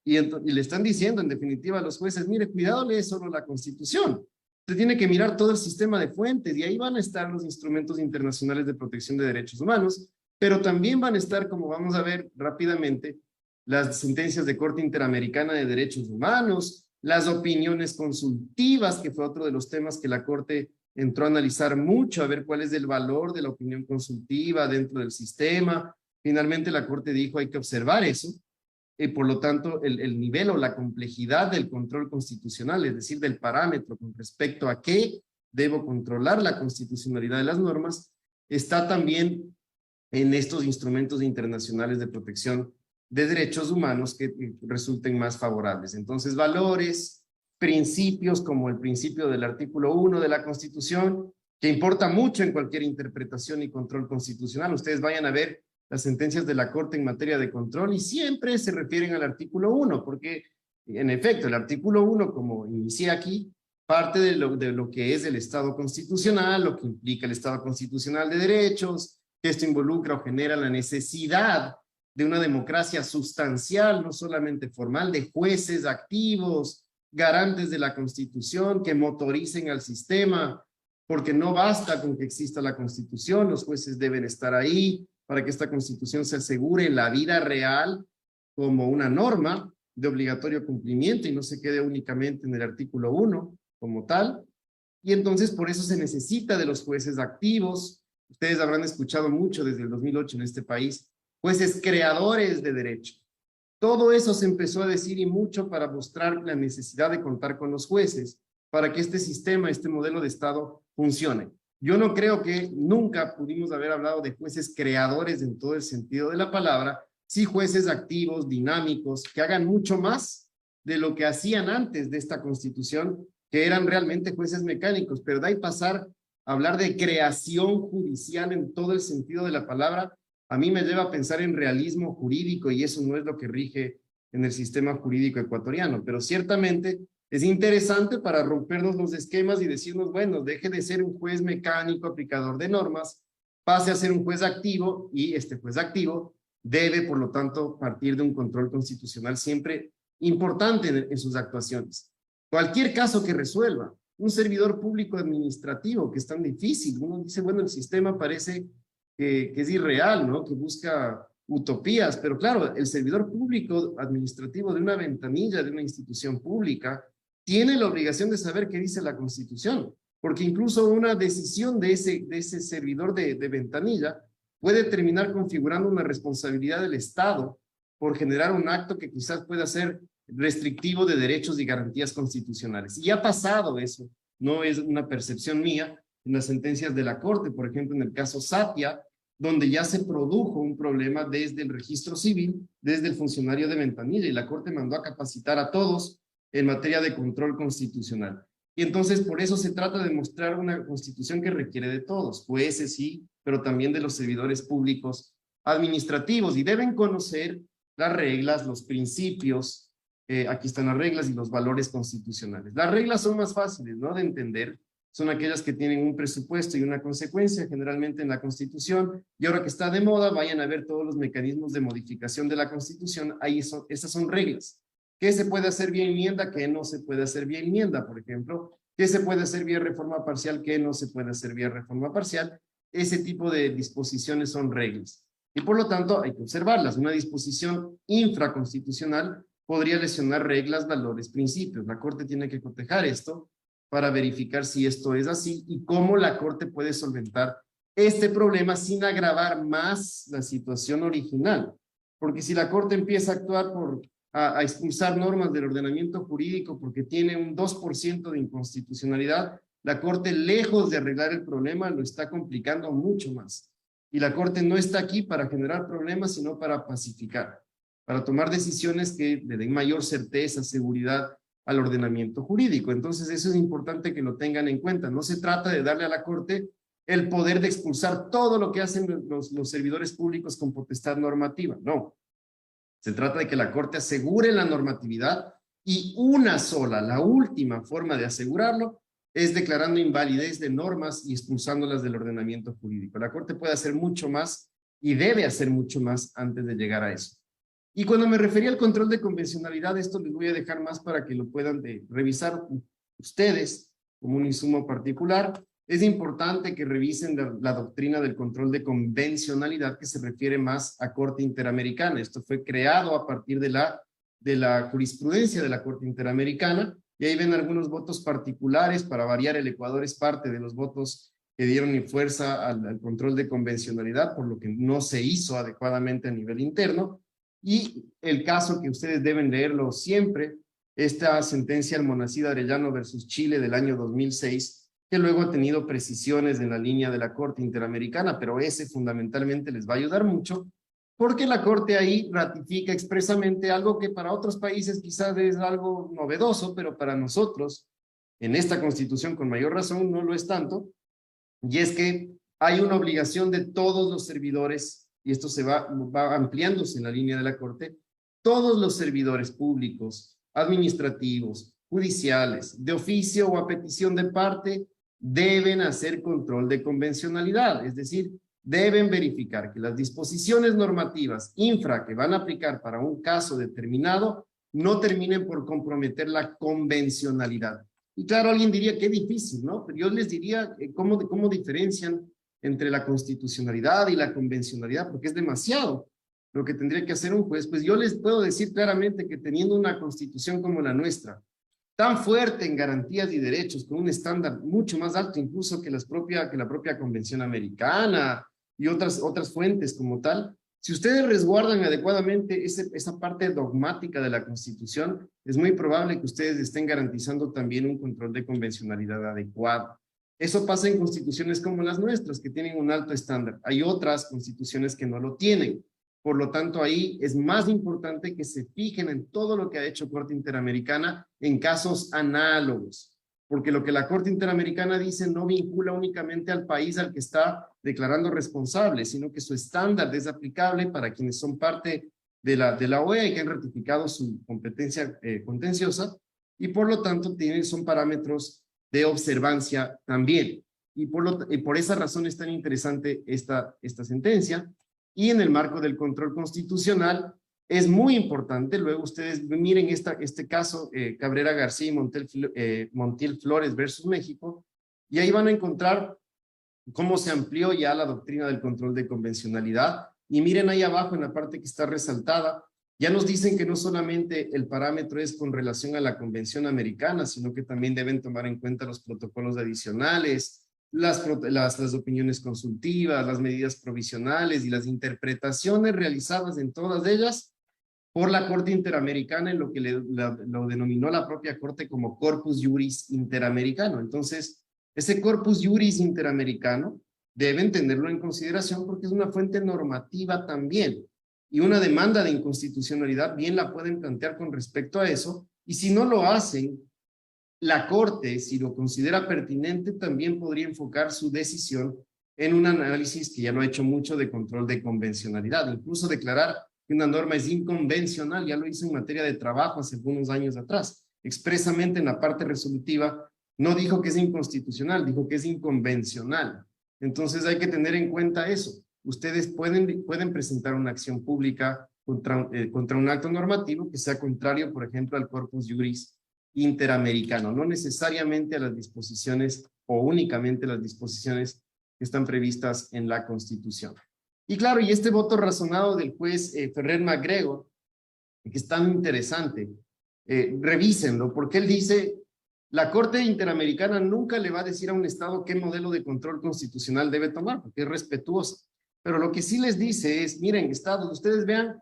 y le están diciendo en definitiva a los jueces, mire, cuidado, lee solo la Constitución. Usted tiene que mirar todo el sistema de fuentes y ahí van a estar los instrumentos internacionales de protección de derechos humanos, pero también van a estar, como vamos a ver rápidamente, las sentencias de Corte Interamericana de Derechos Humanos, las opiniones consultivas, que fue otro de los temas que la Corte entró a analizar mucho, a ver cuál es el valor de la opinión consultiva dentro del sistema. Finalmente la Corte dijo hay que observar eso, y por lo tanto el nivel o la complejidad del control constitucional, es decir, del parámetro con respecto a qué debo controlar la constitucionalidad de las normas, está también en estos instrumentos internacionales de protección de derechos humanos que resulten más favorables. Entonces, valores, principios como el principio del artículo 1 de la Constitución, que importa mucho en cualquier interpretación y control constitucional. Ustedes vayan a ver las sentencias de la Corte en materia de control y siempre se refieren al artículo 1, porque en efecto el artículo 1, como inicié aquí, parte de lo que es el Estado constitucional, lo que implica el Estado constitucional de derechos, que esto involucra o genera la necesidad de una democracia sustancial, no solamente formal, de jueces activos, garantes de la Constitución, que motoricen al sistema, porque no basta con que exista la Constitución, los jueces deben estar ahí para que esta Constitución se asegure en la vida real como una norma de obligatorio cumplimiento y no se quede únicamente en el artículo 1 como tal. Y entonces por eso se necesita de los jueces activos. Ustedes habrán escuchado mucho desde el 2008 en este país, jueces creadores de derecho. Todo eso se empezó a decir y mucho para mostrar la necesidad de contar con los jueces para que este sistema, este modelo de Estado funcione. Yo no creo que nunca pudimos haber hablado de jueces creadores en todo el sentido de la palabra, sí jueces activos, dinámicos, que hagan mucho más de lo que hacían antes de esta Constitución, que eran realmente jueces mecánicos, pero de ahí pasar a hablar de creación judicial en todo el sentido de la palabra, a mí me lleva a pensar en realismo jurídico y eso no es lo que rige en el sistema jurídico ecuatoriano, pero ciertamente es interesante para rompernos los esquemas y decirnos, bueno, deje de ser un juez mecánico aplicador de normas, pase a ser un juez activo y este juez activo debe, por lo tanto, partir de un control constitucional siempre importante en sus actuaciones. Cualquier caso que resuelva, un servidor público administrativo que es tan difícil, uno dice, bueno, el sistema parece que es irreal, ¿no? Que busca utopías, pero claro, el servidor público administrativo de una ventanilla de una institución pública tiene la obligación de saber qué dice la Constitución, porque incluso una decisión de ese servidor de ventanilla puede terminar configurando una responsabilidad del Estado por generar un acto que quizás pueda ser restrictivo de derechos y garantías constitucionales. Y ha pasado eso, no es una percepción mía, en las sentencias de la Corte, por ejemplo, en el caso Satia, donde ya se produjo un problema desde el registro civil, desde el funcionario de ventanilla, y la Corte mandó a capacitar a todos en materia de control constitucional. Y entonces por eso se trata de mostrar una constitución que requiere de todos, jueces sí, pero también de los servidores públicos administrativos, y deben conocer las reglas, los principios, aquí están las reglas y los valores constitucionales. Las reglas son más fáciles, ¿no?, de entender, son aquellas que tienen un presupuesto y una consecuencia, generalmente en la Constitución, y ahora que está de moda, vayan a ver todos los mecanismos de modificación de la Constitución, esas son reglas. ¿Qué se puede hacer vía enmienda? ¿Qué no se puede hacer vía enmienda, por ejemplo? ¿Qué se puede hacer vía reforma parcial? ¿Qué no se puede hacer vía reforma parcial? Ese tipo de disposiciones son reglas. Y por lo tanto hay que observarlas. Una disposición infraconstitucional podría lesionar reglas, valores, principios. La Corte tiene que cotejar esto para verificar si esto es así y cómo la Corte puede solventar este problema sin agravar más la situación original. Porque si la Corte empieza a actuar a expulsar normas del ordenamiento jurídico porque tiene un 2% de inconstitucionalidad, la Corte, lejos de arreglar el problema, lo está complicando mucho más. Y la Corte no está aquí para generar problemas, sino para pacificar, para tomar decisiones que le den mayor certeza, seguridad al ordenamiento jurídico. Entonces eso es importante que lo tengan en cuenta. No se trata de darle a la Corte el poder de expulsar todo lo que hacen los servidores públicos con potestad normativa, no. Se trata de que la Corte asegure la normatividad y una sola, la última forma de asegurarlo, es declarando invalidez de normas y expulsándolas del ordenamiento jurídico. La Corte puede hacer mucho más y debe hacer mucho más antes de llegar a eso. Y cuando me refería al control de convencionalidad, esto les voy a dejar más para que lo puedan revisar ustedes como un insumo particular. Es importante que revisen la doctrina del control de convencionalidad, que se refiere más a Corte Interamericana. Esto fue creado a partir de la jurisprudencia de la Corte Interamericana, y ahí ven algunos votos particulares. Para variar, el Ecuador es parte de los votos que dieron fuerza al control de convencionalidad, por lo que no se hizo adecuadamente a nivel interno. Y el caso que ustedes deben leerlo siempre, esta sentencia Almonacid Arellano versus Chile del año 2006, que luego ha tenido precisiones en la línea de la Corte Interamericana, pero ese fundamentalmente les va a ayudar mucho, porque la Corte ahí ratifica expresamente algo que para otros países quizás es algo novedoso, pero para nosotros, en esta Constitución con mayor razón, no lo es tanto, y es que hay una obligación de todos los servidores, y esto se va ampliándose en la línea de la Corte, todos los servidores públicos, administrativos, judiciales, de oficio o a petición de parte, deben hacer control de convencionalidad, es decir, deben verificar que las disposiciones normativas infra que van a aplicar para un caso determinado no terminen por comprometer la convencionalidad. Y claro, alguien diría, qué difícil, ¿no? Pero yo les diría, ¿cómo diferencian entre la constitucionalidad y la convencionalidad? Porque es demasiado. lo que tendría que hacer un juez, pues yo les puedo decir claramente que teniendo una constitución como la nuestra, tan fuerte en garantías y derechos, con un estándar mucho más alto incluso que la propia Convención Americana y otras fuentes como tal, si ustedes resguardan adecuadamente esa parte dogmática de la Constitución, es muy probable que ustedes estén garantizando también un control de convencionalidad adecuado. Eso pasa en constituciones como las nuestras, que tienen un alto estándar. Hay otras constituciones que no lo tienen. Por lo tanto, ahí es más importante que se fijen en todo lo que ha hecho Corte Interamericana en casos análogos, porque lo que la Corte Interamericana dice no vincula únicamente al país al que está declarando responsable, sino que su estándar es aplicable para quienes son parte de la OEA y que han ratificado su competencia contenciosa, y por lo tanto son parámetros de observancia también. Y por esa razón es tan interesante esta sentencia. Y en el marco del control constitucional es muy importante, luego ustedes miren este caso, Cabrera García y Montiel Flores versus México, y ahí van a encontrar cómo se amplió ya la doctrina del control de convencionalidad, y miren ahí abajo en la parte que está resaltada, ya nos dicen que no solamente el parámetro es con relación a la Convención Americana, sino que también deben tomar en cuenta los protocolos adicionales, las opiniones consultivas, las medidas provisionales y las interpretaciones realizadas en todas ellas por la Corte Interamericana, en lo que lo denominó la propia Corte como Corpus Juris Interamericano. Entonces, ese Corpus Juris Interamericano deben tenerlo en consideración porque es una fuente normativa también, y una demanda de inconstitucionalidad bien la pueden plantear con respecto a eso, y si no lo hacen, la Corte, si lo considera pertinente, también podría enfocar su decisión en un análisis que ya lo ha hecho mucho de control de convencionalidad, incluso declarar que una norma es inconvencional, ya lo hizo en materia de trabajo hace algunos años atrás. Expresamente en la parte resolutiva no dijo que es inconstitucional, dijo que es inconvencional. Entonces hay que tener en cuenta eso. Ustedes pueden presentar una acción pública contra un acto normativo que sea contrario, por ejemplo, al corpus juris interamericano, no necesariamente a las disposiciones o únicamente las disposiciones que están previstas en la Constitución. Y claro, y este voto razonado del juez Ferrer MacGregor, que es tan interesante, revísenlo, porque él dice, la Corte Interamericana nunca le va a decir a un Estado qué modelo de control constitucional debe tomar, porque es respetuosa. Pero lo que sí les dice es, miren, Estados, ustedes vean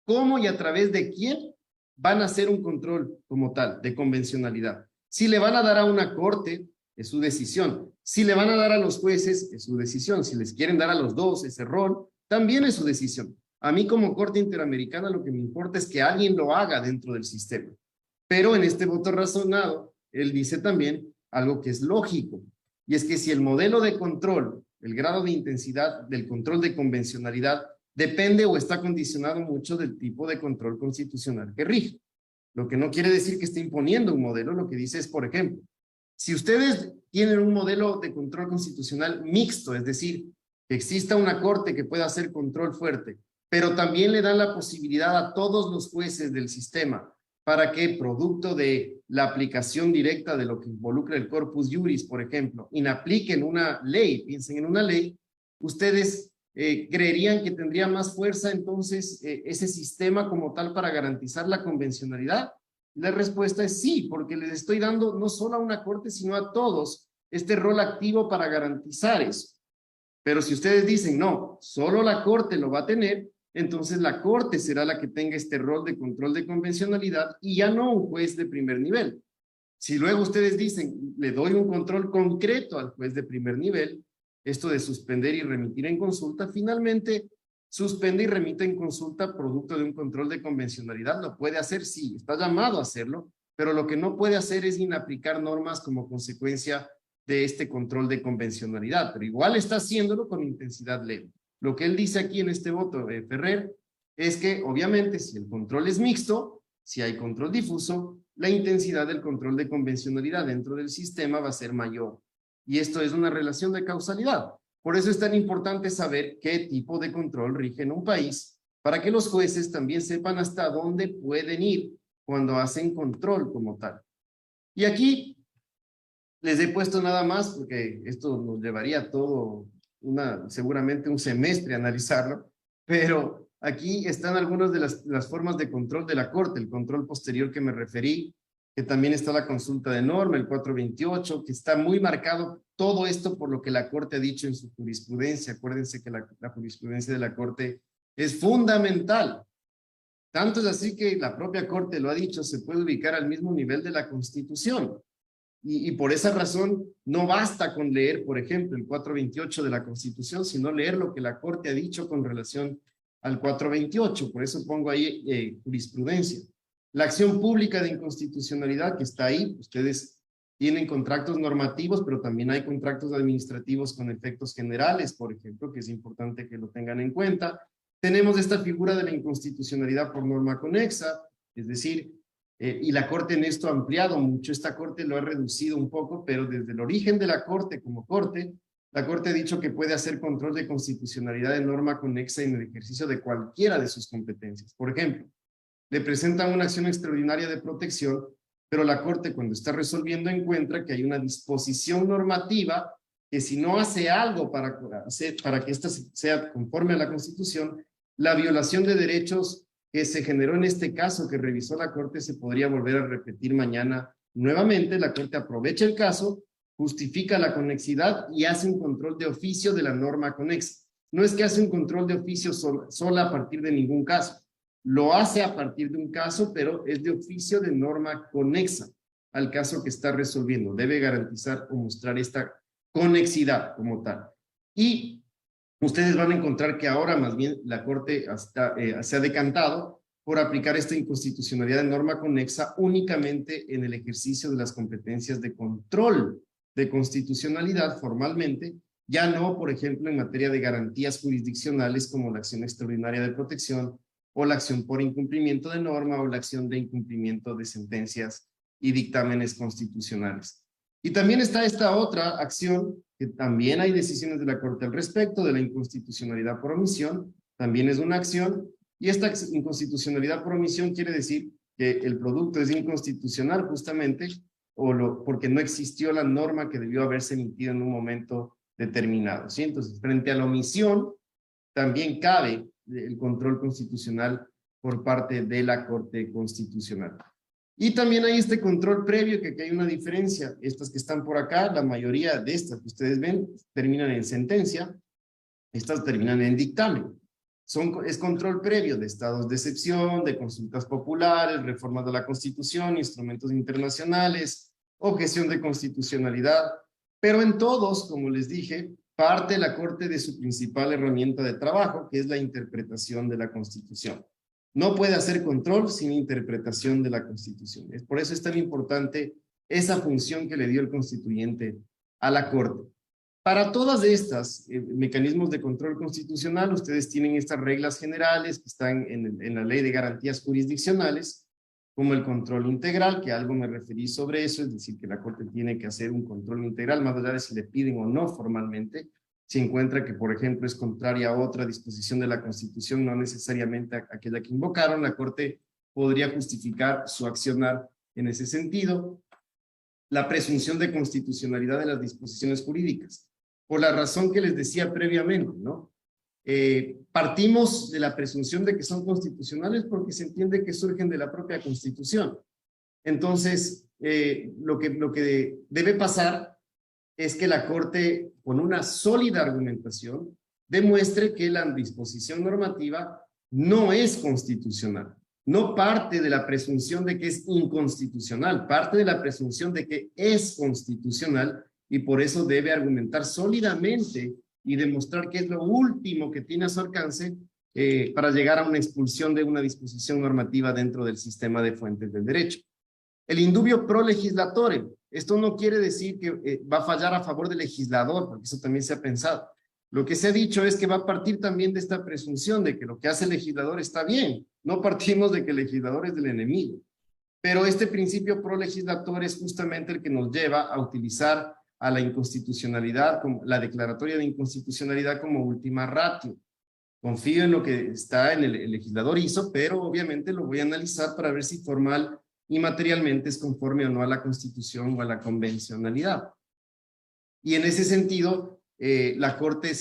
cómo y a través de quién van a hacer un control como tal, de convencionalidad. Si le van a dar a una corte, es su decisión. Si le van a dar a los jueces, es su decisión. Si les quieren dar a los dos ese rol, también es su decisión. A mí como Corte Interamericana lo que me importa es que alguien lo haga dentro del sistema. Pero en este voto razonado, él dice también algo que es lógico, y es que si el modelo de control, el grado de intensidad del control de convencionalidad depende o está condicionado mucho del tipo de control constitucional que rige. Lo que no quiere decir que esté imponiendo un modelo, lo que dice es, por ejemplo, si ustedes tienen un modelo de control constitucional mixto, es decir, que exista una corte que pueda hacer control fuerte, pero también le dan la posibilidad a todos los jueces del sistema para que, producto de la aplicación directa de lo que involucra el corpus juris, por ejemplo, inapliquen una ley, piensen en una ley, ustedes creerían que tendría más fuerza entonces ese sistema como tal para garantizar la convencionalidad. La respuesta es sí, porque les estoy dando no solo a una corte, sino a todos este rol activo para garantizar eso. Pero si ustedes dicen, no, solo la corte lo va a tener, entonces la corte será la que tenga este rol de control de convencionalidad y ya no un juez de primer nivel. Si luego ustedes dicen, le doy un control concreto al juez de primer nivel, esto de suspender y remitir en consulta, finalmente suspende y remite en consulta producto de un control de convencionalidad. Lo puede hacer, sí, está llamado a hacerlo, pero lo que no puede hacer es inaplicar normas como consecuencia de este control de convencionalidad, pero igual está haciéndolo con intensidad leve. Lo que él dice aquí en este voto, Ferrer, es que obviamente si el control es mixto, si hay control difuso, la intensidad del control de convencionalidad dentro del sistema va a ser mayor. Y esto es una relación de causalidad. Por eso es tan importante saber qué tipo de control rige en un país, para que los jueces también sepan hasta dónde pueden ir cuando hacen control como tal. Y aquí les he puesto nada más, porque esto nos llevaría todo, seguramente un semestre a analizarlo, pero aquí están algunas de las formas de control de la Corte, el control posterior que me referí, que también está la consulta de norma, el 428, que está muy marcado todo esto por lo que la Corte ha dicho en su jurisprudencia. Acuérdense que la jurisprudencia de la Corte es fundamental. Tanto es así que la propia Corte lo ha dicho, se puede ubicar al mismo nivel de la Constitución. Y por esa razón no basta con leer, por ejemplo, el 428 de la Constitución, sino leer lo que la Corte ha dicho con relación al 428. Por eso pongo ahí jurisprudencia. La acción pública de inconstitucionalidad que está ahí, ustedes tienen contratos normativos, pero también hay contratos administrativos con efectos generales, por ejemplo, que es importante que lo tengan en cuenta. Tenemos esta figura de la inconstitucionalidad por norma conexa, es decir, y la Corte en esto ha ampliado mucho, esta Corte lo ha reducido un poco, pero desde el origen de la Corte como Corte, la Corte ha dicho que puede hacer control de constitucionalidad de norma conexa en el ejercicio de cualquiera de sus competencias. Por ejemplo, le presentan una acción extraordinaria de protección, pero la Corte cuando está resolviendo encuentra que hay una disposición normativa que si no hace algo para que ésta sea conforme a la Constitución, la violación de derechos que se generó en este caso que revisó la Corte se podría volver a repetir mañana nuevamente. La Corte aprovecha el caso, justifica la conexidad y hace un control de oficio de la norma conexa. No es que hace un control de oficio sola a partir de ningún caso. Lo hace a partir de un caso, pero es de oficio de norma conexa al caso que está resolviendo. Debe garantizar o mostrar esta conexidad como tal. Y ustedes van a encontrar que ahora más bien la Corte se ha decantado por aplicar esta inconstitucionalidad de norma conexa únicamente en el ejercicio de las competencias de control de constitucionalidad formalmente, ya no, por ejemplo, en materia de garantías jurisdiccionales como la acción extraordinaria de protección o la acción por incumplimiento de norma o la acción de incumplimiento de sentencias y dictámenes constitucionales. Y también está esta otra acción, que también hay decisiones de la Corte al respecto, de la inconstitucionalidad por omisión, también es una acción, y esta inconstitucionalidad por omisión quiere decir que el producto es inconstitucional justamente, porque no existió la norma que debió haberse emitido en un momento determinado, ¿sí? Entonces, frente a la omisión, también cabe el control constitucional por parte de la Corte Constitucional. Y también hay este control previo, que aquí hay una diferencia. Estas que están por acá, la mayoría de estas que ustedes ven, terminan en sentencia, estas terminan en dictamen. Es control previo de estados de excepción, de consultas populares, reformas de la Constitución, instrumentos internacionales, objeción de constitucionalidad, pero en todos, como les dije, parte la Corte de su principal herramienta de trabajo, que es la interpretación de la Constitución. No puede hacer control sin interpretación de la Constitución. Por eso es tan importante esa función que le dio el constituyente a la Corte. Para todas estas mecanismos de control constitucional, ustedes tienen estas reglas generales que están en la Ley de Garantías Jurisdiccionales, como el control integral, que algo me referí sobre eso, es decir, que la Corte tiene que hacer un control integral, más allá de si le piden o no formalmente. Si encuentra que, por ejemplo, es contraria a otra disposición de la Constitución, no necesariamente a aquella que invocaron, la Corte podría justificar su accionar en ese sentido. La presunción de constitucionalidad de las disposiciones jurídicas, por la razón que les decía previamente, ¿no? Partimos de la presunción de que son constitucionales porque se entiende que surgen de la propia Constitución. Entonces, lo que debe pasar es que la Corte, con una sólida argumentación, demuestre que la disposición normativa no es constitucional. No parte de la presunción de que es inconstitucional, parte de la presunción de que es constitucional, y por eso debe argumentar sólidamente y demostrar que es lo último que tiene a su alcance para llegar a una expulsión de una disposición normativa dentro del sistema de fuentes del derecho. El indubio pro legislatore. Esto no quiere decir que va a fallar a favor del legislador, porque eso también se ha pensado. Lo que se ha dicho es que va a partir también de esta presunción de que lo que hace el legislador está bien. No partimos de que el legislador es del enemigo. Pero este principio pro legislatore es justamente el que nos lleva a utilizar a la inconstitucionalidad, como la declaratoria de inconstitucionalidad como última ratio. Confío en lo que está en el legislador hizo, pero obviamente lo voy a analizar para ver si formal y materialmente es conforme o no a la Constitución o a la convencionalidad. Y en ese sentido, la Corte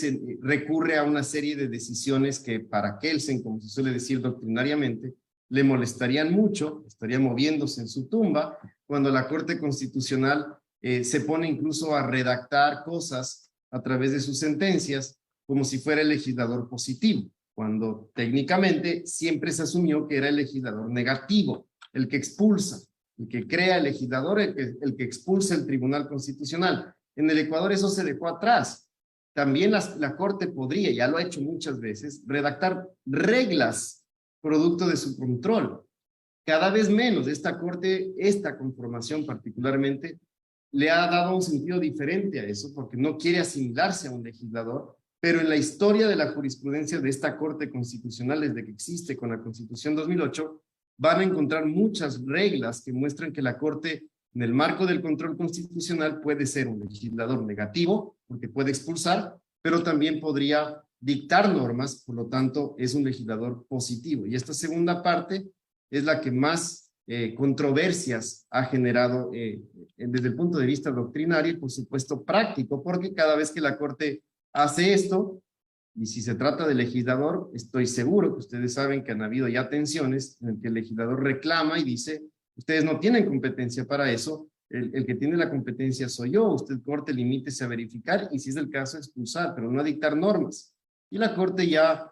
recurre a una serie de decisiones que para Kelsen, como se suele decir doctrinariamente, le molestarían mucho, estaría moviéndose en su tumba, cuando la Corte Constitucional se pone incluso a redactar cosas a través de sus sentencias como si fuera el legislador positivo, cuando técnicamente siempre se asumió que era el legislador negativo, el que expulsa, el que crea el legislador, el que expulsa el Tribunal Constitucional. En el Ecuador eso se dejó atrás. También la Corte podría, ya lo ha hecho muchas veces, redactar reglas producto de su control. Cada vez menos esta Corte, esta conformación particularmente, le ha dado un sentido diferente a eso, porque no quiere asimilarse a un legislador, pero en la historia de la jurisprudencia de esta Corte Constitucional, desde que existe con la Constitución 2008, van a encontrar muchas reglas que muestran que la Corte, en el marco del control constitucional, puede ser un legislador negativo, porque puede expulsar, pero también podría dictar normas, por lo tanto, es un legislador positivo. Y esta segunda parte es la que más controversias ha generado desde el punto de vista doctrinario y, por supuesto, práctico, porque cada vez que la Corte hace esto, y si se trata de legislador, estoy seguro que ustedes saben que han habido ya tensiones en el que el legislador reclama y dice, ustedes no tienen competencia para eso, el que tiene la competencia soy yo, usted Corte limítese a verificar y si es el caso expulsar, pero no a dictar normas. Y la Corte ya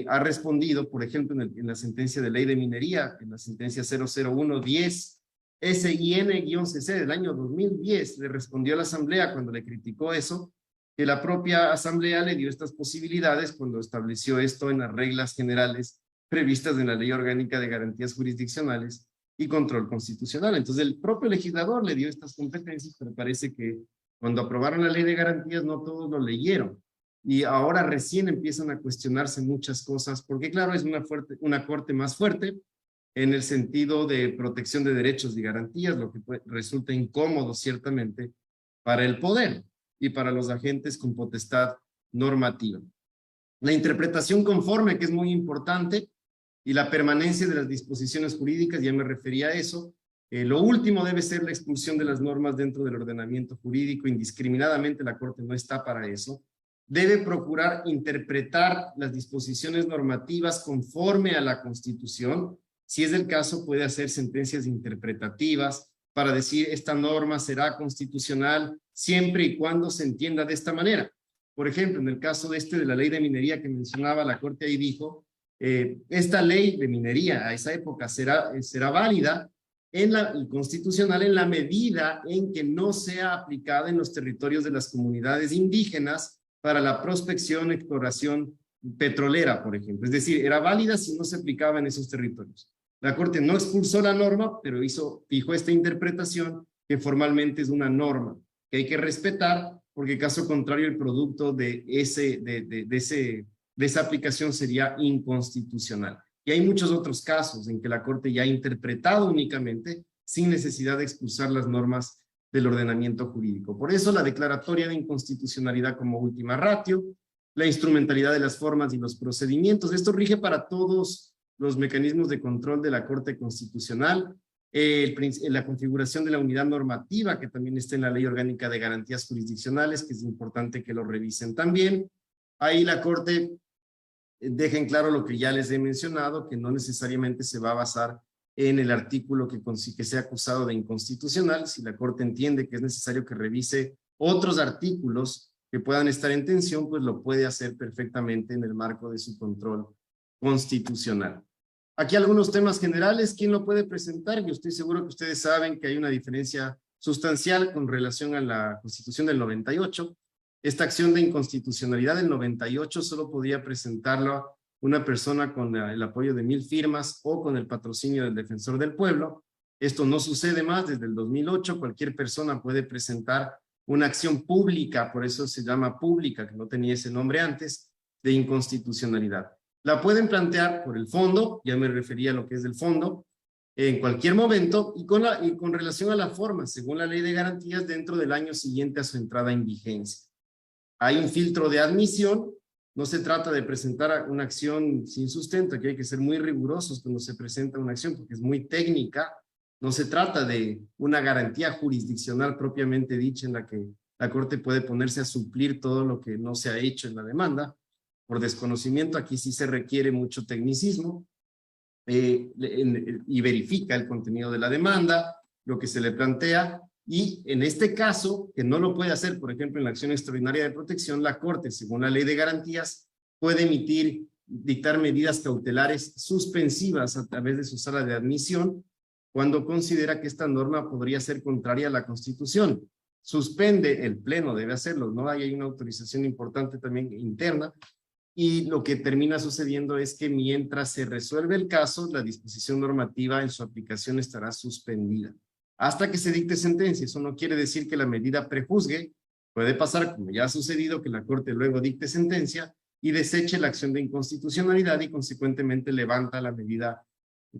ha respondido, por ejemplo, en la sentencia de ley de minería, en la sentencia 00110 SIN-CC del año 2010, le respondió a la Asamblea cuando le criticó eso, que la propia Asamblea le dio estas posibilidades cuando estableció esto en las reglas generales previstas en la Ley Orgánica de Garantías Jurisdiccionales y Control Constitucional. Entonces el propio legislador le dio estas competencias, pero parece que cuando aprobaron la Ley de Garantías no todos lo leyeron. Y ahora recién empiezan a cuestionarse muchas cosas, porque claro, es una Corte más fuerte en el sentido de protección de derechos y garantías, lo que resulta incómodo ciertamente para el poder y para los agentes con potestad normativa. La interpretación conforme, que es muy importante, y la permanencia de las disposiciones jurídicas, ya me refería a eso. Lo último debe ser la expulsión de las normas dentro del ordenamiento jurídico, indiscriminadamente la Corte no está para eso. Debe procurar interpretar las disposiciones normativas conforme a la Constitución. Si es el caso, puede hacer sentencias interpretativas para decir esta norma será constitucional siempre y cuando se entienda de esta manera. Por ejemplo, en el caso de la ley de minería que mencionaba, la Corte ahí dijo, esta ley de minería a esa época será válida y constitucional en la medida en que no sea aplicada en los territorios de las comunidades indígenas para la prospección, exploración petrolera, por ejemplo. Es decir, era válida si no se aplicaba en esos territorios. La Corte no expulsó la norma, pero fijó esta interpretación que formalmente es una norma que hay que respetar, porque caso contrario el producto de esa aplicación sería inconstitucional. Y hay muchos otros casos en que la Corte ya ha interpretado únicamente sin necesidad de expulsar las normas del ordenamiento jurídico. Por eso la declaratoria de inconstitucionalidad como última ratio, la instrumentalidad de las formas y los procedimientos, esto rige para todos los mecanismos de control de la Corte Constitucional, la configuración de la unidad normativa, que también está en la Ley Orgánica de Garantías Jurisdiccionales, que es importante que lo revisen también. Ahí la Corte deja en claro lo que ya les he mencionado, que no necesariamente se va a basar en el artículo que sea acusado de inconstitucional. Si la Corte entiende que es necesario que revise otros artículos que puedan estar en tensión, pues lo puede hacer perfectamente en el marco de su control constitucional. Aquí algunos temas generales. ¿Quién lo puede presentar? Yo estoy seguro que ustedes saben que hay una diferencia sustancial con relación a la Constitución del 98. Esta acción de inconstitucionalidad del 98 solo podía presentarla una persona con el apoyo de 1000 firmas o con el patrocinio del Defensor del Pueblo. Esto no sucede más desde el 2008. Cualquier persona puede presentar una acción pública, por eso se llama pública, que no tenía ese nombre antes, de inconstitucionalidad. La pueden plantear por el fondo, ya me refería a lo que es el fondo, en cualquier momento y con relación a la forma, según la Ley de Garantías, dentro del año siguiente a su entrada en vigencia. Hay un filtro de admisión. No se trata de presentar una acción sin sustento, que hay que ser muy rigurosos cuando se presenta una acción porque es muy técnica. No se trata de una garantía jurisdiccional propiamente dicha en la que la Corte puede ponerse a suplir todo lo que no se ha hecho en la demanda. Por desconocimiento, aquí sí se requiere mucho tecnicismo y verifica el contenido de la demanda, lo que se le plantea, y en este caso, que no lo puede hacer, por ejemplo, en la acción extraordinaria de protección, la Corte, según la Ley de Garantías, puede dictar medidas cautelares suspensivas a través de su sala de admisión cuando considera que esta norma podría ser contraria a la Constitución. Suspende, el Pleno debe hacerlo, ¿no? Ahí hay una autorización importante también interna, y lo que termina sucediendo es que mientras se resuelve el caso, la disposición normativa en su aplicación estará suspendida hasta que se dicte sentencia. Eso no quiere decir que la medida prejuzgue. Puede pasar, como ya ha sucedido, que la Corte luego dicte sentencia y deseche la acción de inconstitucionalidad y consecuentemente levanta la medida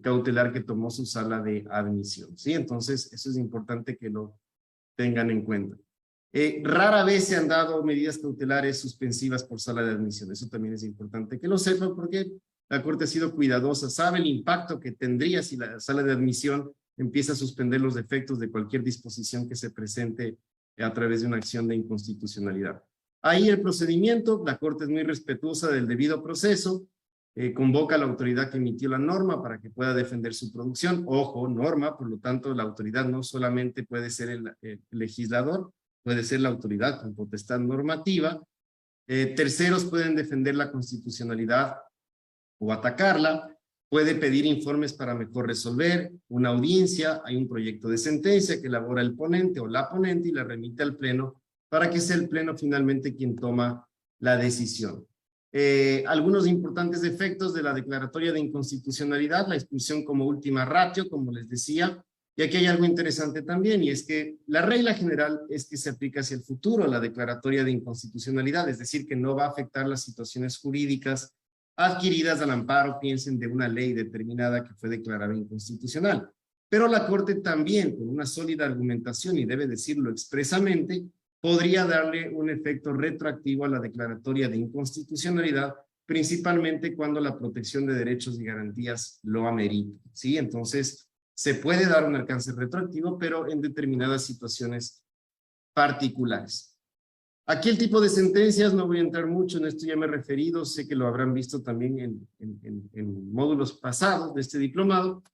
cautelar que tomó su sala de admisión, ¿sí? Entonces, eso es importante que lo tengan en cuenta. Rara vez se han dado medidas cautelares suspensivas por sala de admisión. Eso también es importante que lo sepan, porque la Corte ha sido cuidadosa, sabe el impacto que tendría si la sala de admisión empieza a suspender los defectos de cualquier disposición que se presente a través de una acción de inconstitucionalidad. Ahí el procedimiento, la Corte es muy respetuosa del debido proceso, convoca a la autoridad que emitió la norma para que pueda defender su producción. Ojo, norma, por lo tanto la autoridad no solamente puede ser el legislador, puede ser la autoridad con potestad normativa. Terceros pueden defender la constitucionalidad o atacarla. Puede pedir informes para mejor resolver, una audiencia, hay un proyecto de sentencia que elabora el ponente o la ponente y la remite al Pleno para que sea el Pleno finalmente quien toma la decisión. Algunos importantes efectos de la declaratoria de inconstitucionalidad, la expulsión como última ratio, como les decía, y aquí hay algo interesante también, y es que la regla general es que se aplica hacia el futuro la declaratoria de inconstitucionalidad, es decir, que no va a afectar las situaciones jurídicas adquiridas al amparo, piensen, de una ley determinada que fue declarada inconstitucional. Pero la Corte también, con una sólida argumentación, y debe decirlo expresamente, podría darle un efecto retroactivo a la declaratoria de inconstitucionalidad, principalmente cuando la protección de derechos y garantías lo amerite, ¿sí? Entonces, se puede dar un alcance retroactivo, pero en determinadas situaciones particulares. Aquí el tipo de sentencias, no voy a entrar mucho en esto, ya me he referido, sé que lo habrán visto también en módulos pasados de este diplomado,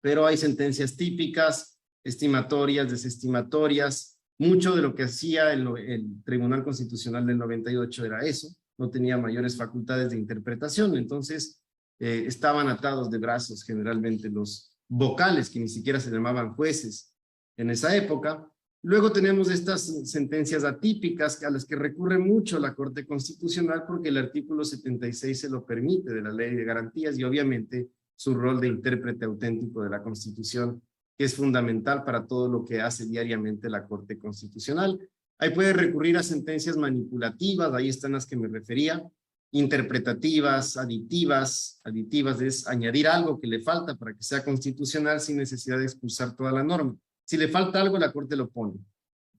pero hay sentencias típicas, estimatorias, desestimatorias. Mucho de lo que hacía el Tribunal Constitucional del 98 era eso, no tenía mayores facultades de interpretación, entonces estaban atados de brazos generalmente los vocales, que ni siquiera se llamaban jueces en esa época. Luego tenemos estas sentencias atípicas a las que recurre mucho la Corte Constitucional porque el artículo 76 se lo permite de la Ley de Garantías y obviamente su rol de intérprete auténtico de la Constitución, que es fundamental para todo lo que hace diariamente la Corte Constitucional. Ahí puede recurrir a sentencias manipulativas, ahí están las que me refería, interpretativas, aditivas. Aditivas es añadir algo que le falta para que sea constitucional sin necesidad de expulsar toda la norma. Si le falta algo, la Corte lo pone.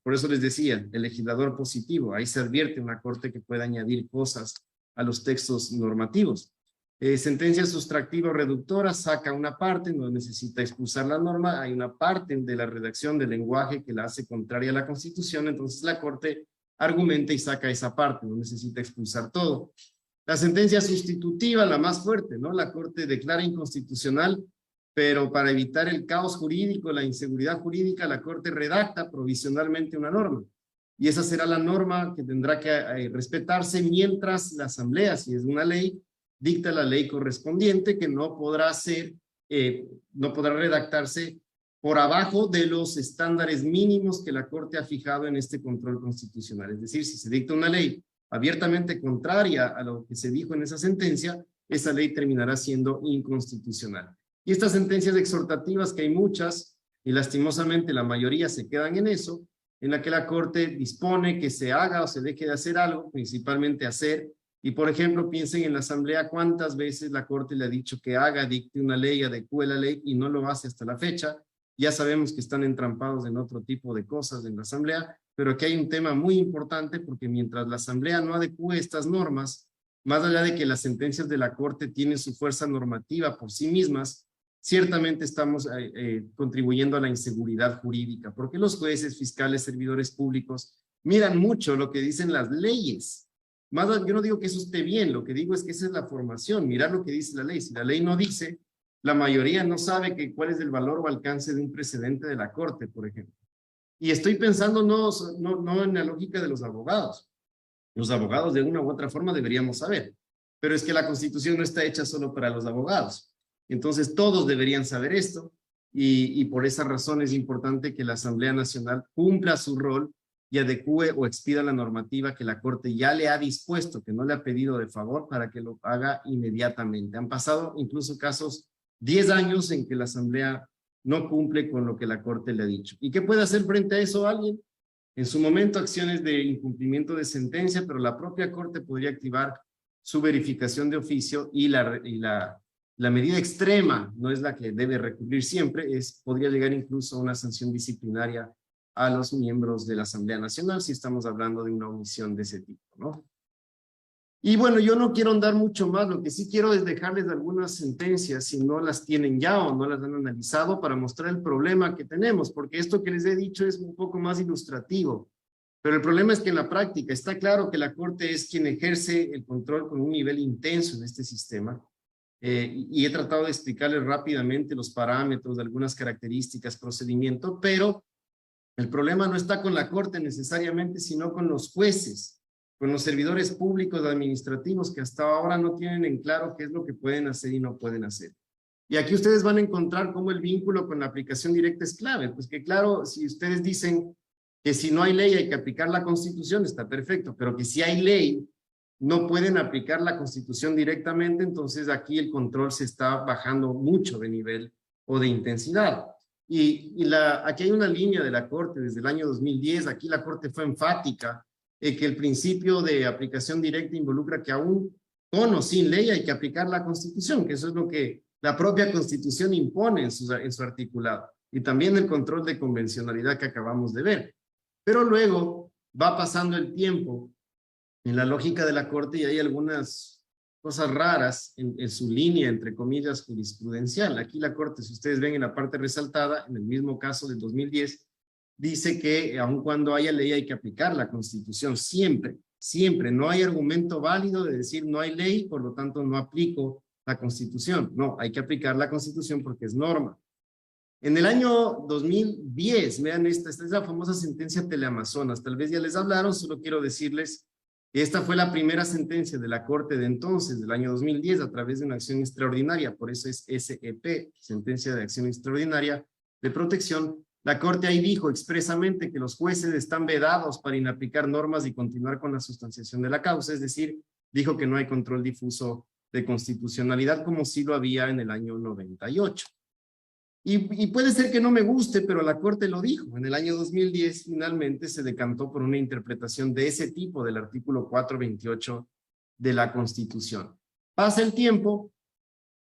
Por eso les decía, el legislador positivo, ahí se advierte una Corte que pueda añadir cosas a los textos normativos. Sentencia sustractiva o reductora, saca una parte, no necesita expulsar la norma, hay una parte de la redacción del lenguaje que la hace contraria a la Constitución, entonces la Corte argumenta y saca esa parte, no necesita expulsar todo. La sentencia sustitutiva, la más fuerte, ¿no? La Corte declara inconstitucional, pero para evitar el caos jurídico, la inseguridad jurídica, la Corte redacta provisionalmente una norma. Y esa será la norma que tendrá que respetarse mientras la Asamblea, si es una ley, dicta la ley correspondiente, que no podrá redactarse por abajo de los estándares mínimos que la Corte ha fijado en este control constitucional. Es decir, si se dicta una ley abiertamente contraria a lo que se dijo en esa sentencia, esa ley terminará siendo inconstitucional. Y estas sentencias exhortativas, que hay muchas, y lastimosamente la mayoría se quedan en eso, en la que la Corte dispone que se haga o se deje de hacer algo, principalmente hacer. Y por ejemplo, piensen en la Asamblea cuántas veces la Corte le ha dicho que haga, dicte una ley, adecue la ley, y no lo hace hasta la fecha. Ya sabemos que están entrampados en otro tipo de cosas en la Asamblea, pero aquí hay un tema muy importante porque mientras la Asamblea no adecue estas normas, más allá de que las sentencias de la Corte tienen su fuerza normativa por sí mismas, ciertamente estamos contribuyendo a la inseguridad jurídica, porque los jueces, fiscales, servidores públicos miran mucho lo que dicen las leyes. Yo no digo que eso esté bien, lo que digo es que esa es la formación, mirar lo que dice la ley. Si la ley no dice, la mayoría no sabe cuál es el valor o alcance de un precedente de la Corte, por ejemplo. Y estoy pensando no en la lógica de los abogados. Los abogados de una u otra forma deberíamos saber, pero es que la Constitución no está hecha solo para los abogados. Entonces todos deberían saber esto y por esa razón es importante que la Asamblea Nacional cumpla su rol y adecue o expida la normativa que la Corte ya le ha dispuesto, que no le ha pedido de favor, para que lo haga inmediatamente. Han pasado incluso casos 10 años en que la Asamblea no cumple con lo que la Corte le ha dicho. ¿Y qué puede hacer frente a eso alguien? En su momento acciones de incumplimiento de sentencia, pero la propia Corte podría activar su verificación de oficio y la medida extrema, no es la que debe recurrir siempre, podría llegar incluso a una sanción disciplinaria a los miembros de la Asamblea Nacional si estamos hablando de una omisión de ese tipo, ¿no? Y bueno, yo no quiero andar mucho más, lo que sí quiero es dejarles algunas sentencias, si no las tienen ya o no las han analizado, para mostrar el problema que tenemos, porque esto que les he dicho es un poco más ilustrativo, pero el problema es que en la práctica está claro que la Corte es quien ejerce el control con un nivel intenso en este sistema, y he tratado de explicarles rápidamente los parámetros, algunas características, procedimiento, pero el problema no está con la Corte necesariamente, sino con los jueces, con los servidores públicos administrativos que hasta ahora no tienen en claro qué es lo que pueden hacer y no pueden hacer. Y aquí ustedes van a encontrar cómo el vínculo con la aplicación directa es clave, pues que claro, si ustedes dicen que si no hay ley hay que aplicar la Constitución, está perfecto, pero que si hay ley no pueden aplicar la Constitución directamente, entonces aquí el control se está bajando mucho de nivel o de intensidad. Aquí hay una línea de la Corte desde el año 2010, aquí la Corte fue enfática, que el principio de aplicación directa involucra que aún con o sin ley hay que aplicar la Constitución, que eso es lo que la propia Constitución impone en su articulado, y también el control de convencionalidad que acabamos de ver. Pero luego va pasando el tiempo en la lógica de la Corte y hay algunas cosas raras en su línea, entre comillas, jurisprudencial. Aquí la Corte, si ustedes ven en la parte resaltada, en el mismo caso del 2010, dice que aun cuando haya ley hay que aplicar la Constitución, siempre, siempre. No hay argumento válido de decir no hay ley, por lo tanto no aplico la Constitución. No, hay que aplicar la Constitución porque es norma. En el año 2010, vean esta es la famosa sentencia Teleamazonas, tal vez ya les hablaron, solo quiero decirles que esta fue la primera sentencia de la Corte de entonces, del año 2010, a través de una acción extraordinaria, por eso es SEP, Sentencia de Acción Extraordinaria de Protección. La Corte ahí dijo expresamente que los jueces están vedados para inaplicar normas y continuar con la sustanciación de la causa, es decir, dijo que no hay control difuso de constitucionalidad como sí lo había en el año 98. Y puede ser que no me guste, pero la Corte lo dijo. En el año 2010 finalmente se decantó por una interpretación de ese tipo del artículo 428 de la Constitución. Pasa el tiempo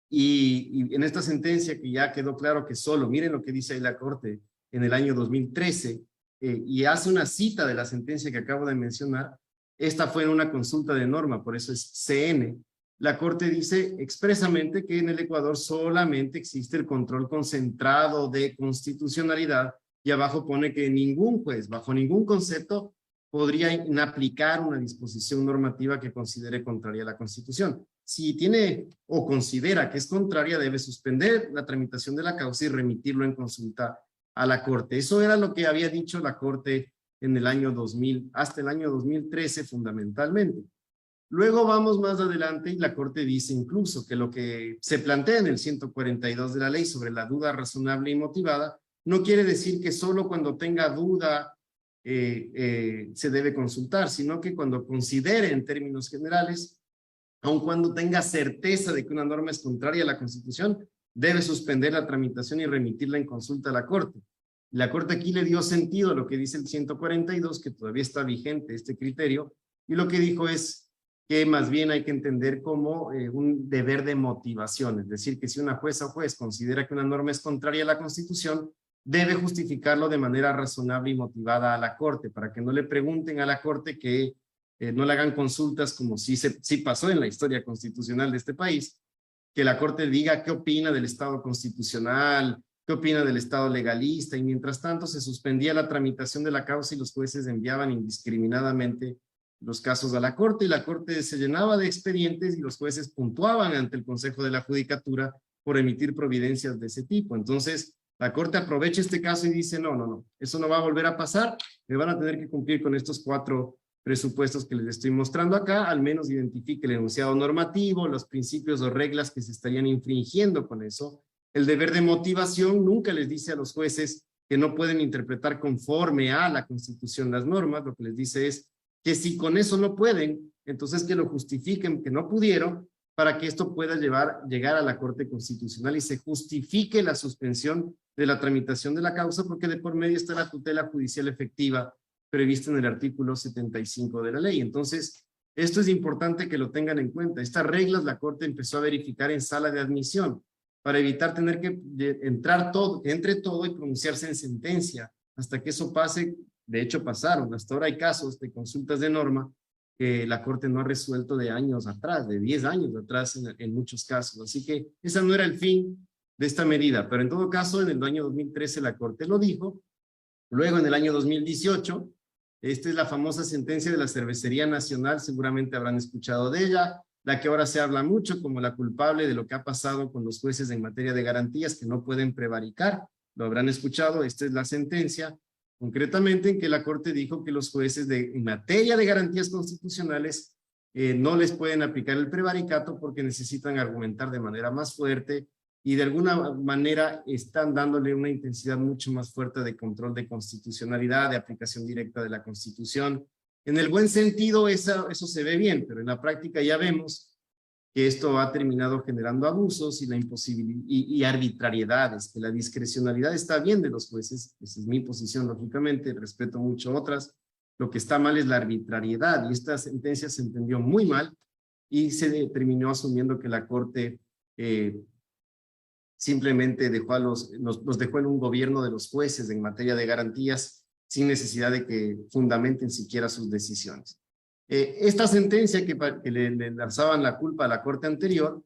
y en esta sentencia que ya quedó claro que solo, miren lo que dice ahí la Corte en el año 2013, y hace una cita de la sentencia que acabo de mencionar. Esta fue en una consulta de norma, por eso es CN. La Corte dice expresamente que en el Ecuador solamente existe el control concentrado de constitucionalidad, y abajo pone que ningún juez, bajo ningún concepto, podría inaplicar una disposición normativa que considere contraria a la Constitución. Si tiene o considera que es contraria, debe suspender la tramitación de la causa y remitirlo en consulta a la Corte. Eso era lo que había dicho la Corte en el año 2000, hasta el año 2013 fundamentalmente. Luego vamos más adelante y la Corte dice incluso que lo que se plantea en el 142 de la ley sobre la duda razonable y motivada no quiere decir que solo cuando tenga duda se debe consultar, sino que cuando considere en términos generales, aun cuando tenga certeza de que una norma es contraria a la Constitución, debe suspender la tramitación y remitirla en consulta a la Corte. La Corte aquí le dio sentido a lo que dice el 142, que todavía está vigente este criterio, y lo que dijo es que más bien hay que entender como un deber de motivación, es decir, que si una jueza o juez considera que una norma es contraria a la Constitución, debe justificarlo de manera razonable y motivada a la Corte, para que no le pregunten a la Corte, que no le hagan consultas como sí pasó en la historia constitucional de este país, que la Corte diga qué opina del Estado constitucional, qué opina del Estado legalista, y mientras tanto se suspendía la tramitación de la causa y los jueces enviaban indiscriminadamente los casos a la Corte, y la Corte se llenaba de expedientes y los jueces puntuaban ante el Consejo de la Judicatura por emitir providencias de ese tipo. Entonces, la Corte aprovecha este caso y dice, no, eso no va a volver a pasar, me van a tener que cumplir con estos 4 presupuestos que les estoy mostrando acá, al menos identifique el enunciado normativo, los principios o reglas que se estarían infringiendo con eso. El deber de motivación nunca les dice a los jueces que no pueden interpretar conforme a la Constitución las normas, lo que les dice es que si con eso no pueden, entonces que lo justifiquen que no pudieron, para que esto pueda llegar a la Corte Constitucional y se justifique la suspensión de la tramitación de la causa, porque de por medio está la tutela judicial efectiva prevista en el artículo 75 de la ley. Entonces, esto es importante que lo tengan en cuenta. Estas reglas la Corte empezó a verificar en sala de admisión para evitar tener que entre todo y pronunciarse en sentencia hasta que eso pase. De hecho, pasaron. Hasta ahora hay casos de consultas de norma que la Corte no ha resuelto de años atrás, de 10 años atrás en muchos casos. Así que ese no era el fin de esta medida, pero en todo caso, en el año 2013 la Corte lo dijo. Luego, en el año 2018, esta es la famosa sentencia de la Cervecería Nacional, seguramente habrán escuchado de ella, la que ahora se habla mucho como la culpable de lo que ha pasado con los jueces en materia de garantías que no pueden prevaricar. Lo habrán escuchado. Esta es la sentencia, concretamente en que la Corte dijo que los jueces en materia de garantías constitucionales no les pueden aplicar el prevaricato porque necesitan argumentar de manera más fuerte y de alguna manera están dándole una intensidad mucho más fuerte de control de constitucionalidad, de aplicación directa de la Constitución. En el buen sentido eso se ve bien, pero en la práctica ya vemos que esto ha terminado generando abusos y la imposibilidad y arbitrariedades, que la discrecionalidad está bien de los jueces. Esa es mi posición, lógicamente, respeto mucho otras. Lo que está mal es la arbitrariedad, y esta sentencia se entendió muy mal y se terminó asumiendo que la Corte simplemente los dejó en un gobierno de los jueces en materia de garantías sin necesidad de que fundamenten siquiera sus decisiones. Esta sentencia que le lanzaban la culpa a la Corte anterior,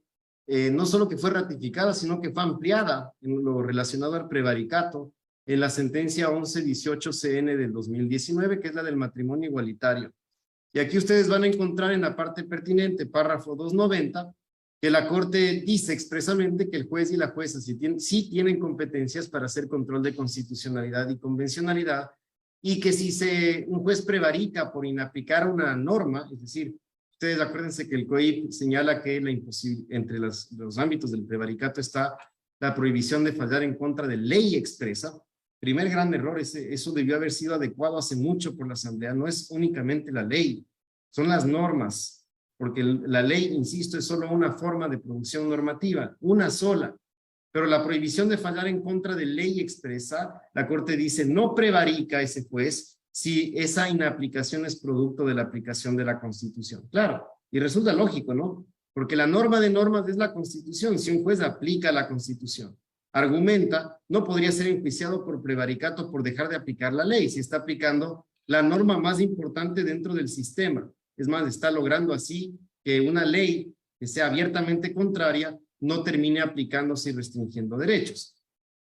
no solo que fue ratificada, sino que fue ampliada en lo relacionado al prevaricato en la sentencia 1118-CN del 2019, que es la del matrimonio igualitario. Y aquí ustedes van a encontrar en la parte pertinente, párrafo 290, que la Corte dice expresamente que el juez y la jueza sí tienen competencias para hacer control de constitucionalidad y convencionalidad, y que si un juez prevarica por inaplicar una norma, es decir, ustedes acuérdense que el COIP señala que entre los ámbitos del prevaricato está la prohibición de fallar en contra de ley expresa. Primer gran error, eso debió haber sido adecuado hace mucho por la Asamblea. No es únicamente la ley, son las normas, porque la ley, insisto, es solo una forma de producción normativa, una sola. Pero la prohibición de fallar en contra de ley expresa, la Corte dice, no prevarica ese juez si esa inaplicación es producto de la aplicación de la Constitución. Claro, y resulta lógico, ¿no? Porque la norma de normas es la Constitución. Si un juez aplica la Constitución, argumenta, no podría ser enjuiciado por prevaricato por dejar de aplicar la ley, si está aplicando la norma más importante dentro del sistema. Es más, está logrando así que una ley que sea abiertamente contraria no termine aplicándose y restringiendo derechos.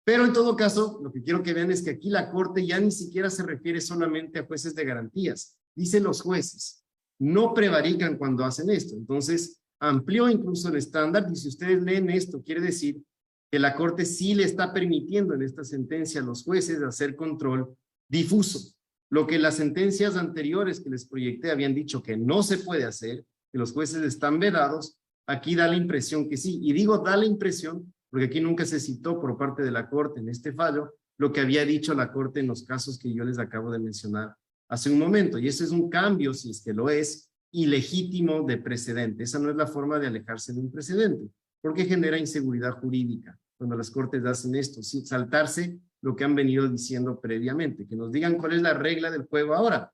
Pero en todo caso, lo que quiero que vean es que aquí la Corte ya ni siquiera se refiere solamente a jueces de garantías. Dice los jueces, no prevarican cuando hacen esto. Entonces, amplió incluso el estándar, y si ustedes leen esto, quiere decir que la Corte sí le está permitiendo en esta sentencia a los jueces hacer control difuso. Lo que las sentencias anteriores que les proyecté habían dicho que no se puede hacer, que los jueces están vedados, aquí da la impresión que sí. Y digo da la impresión porque aquí nunca se citó por parte de la Corte en este fallo lo que había dicho la Corte en los casos que yo les acabo de mencionar hace un momento. Y ese es un cambio, si es que lo es, ilegítimo de precedente. Esa no es la forma de alejarse de un precedente, porque genera inseguridad jurídica cuando las Cortes hacen esto, sin saltarse lo que han venido diciendo previamente, que nos digan cuál es la regla del juego ahora,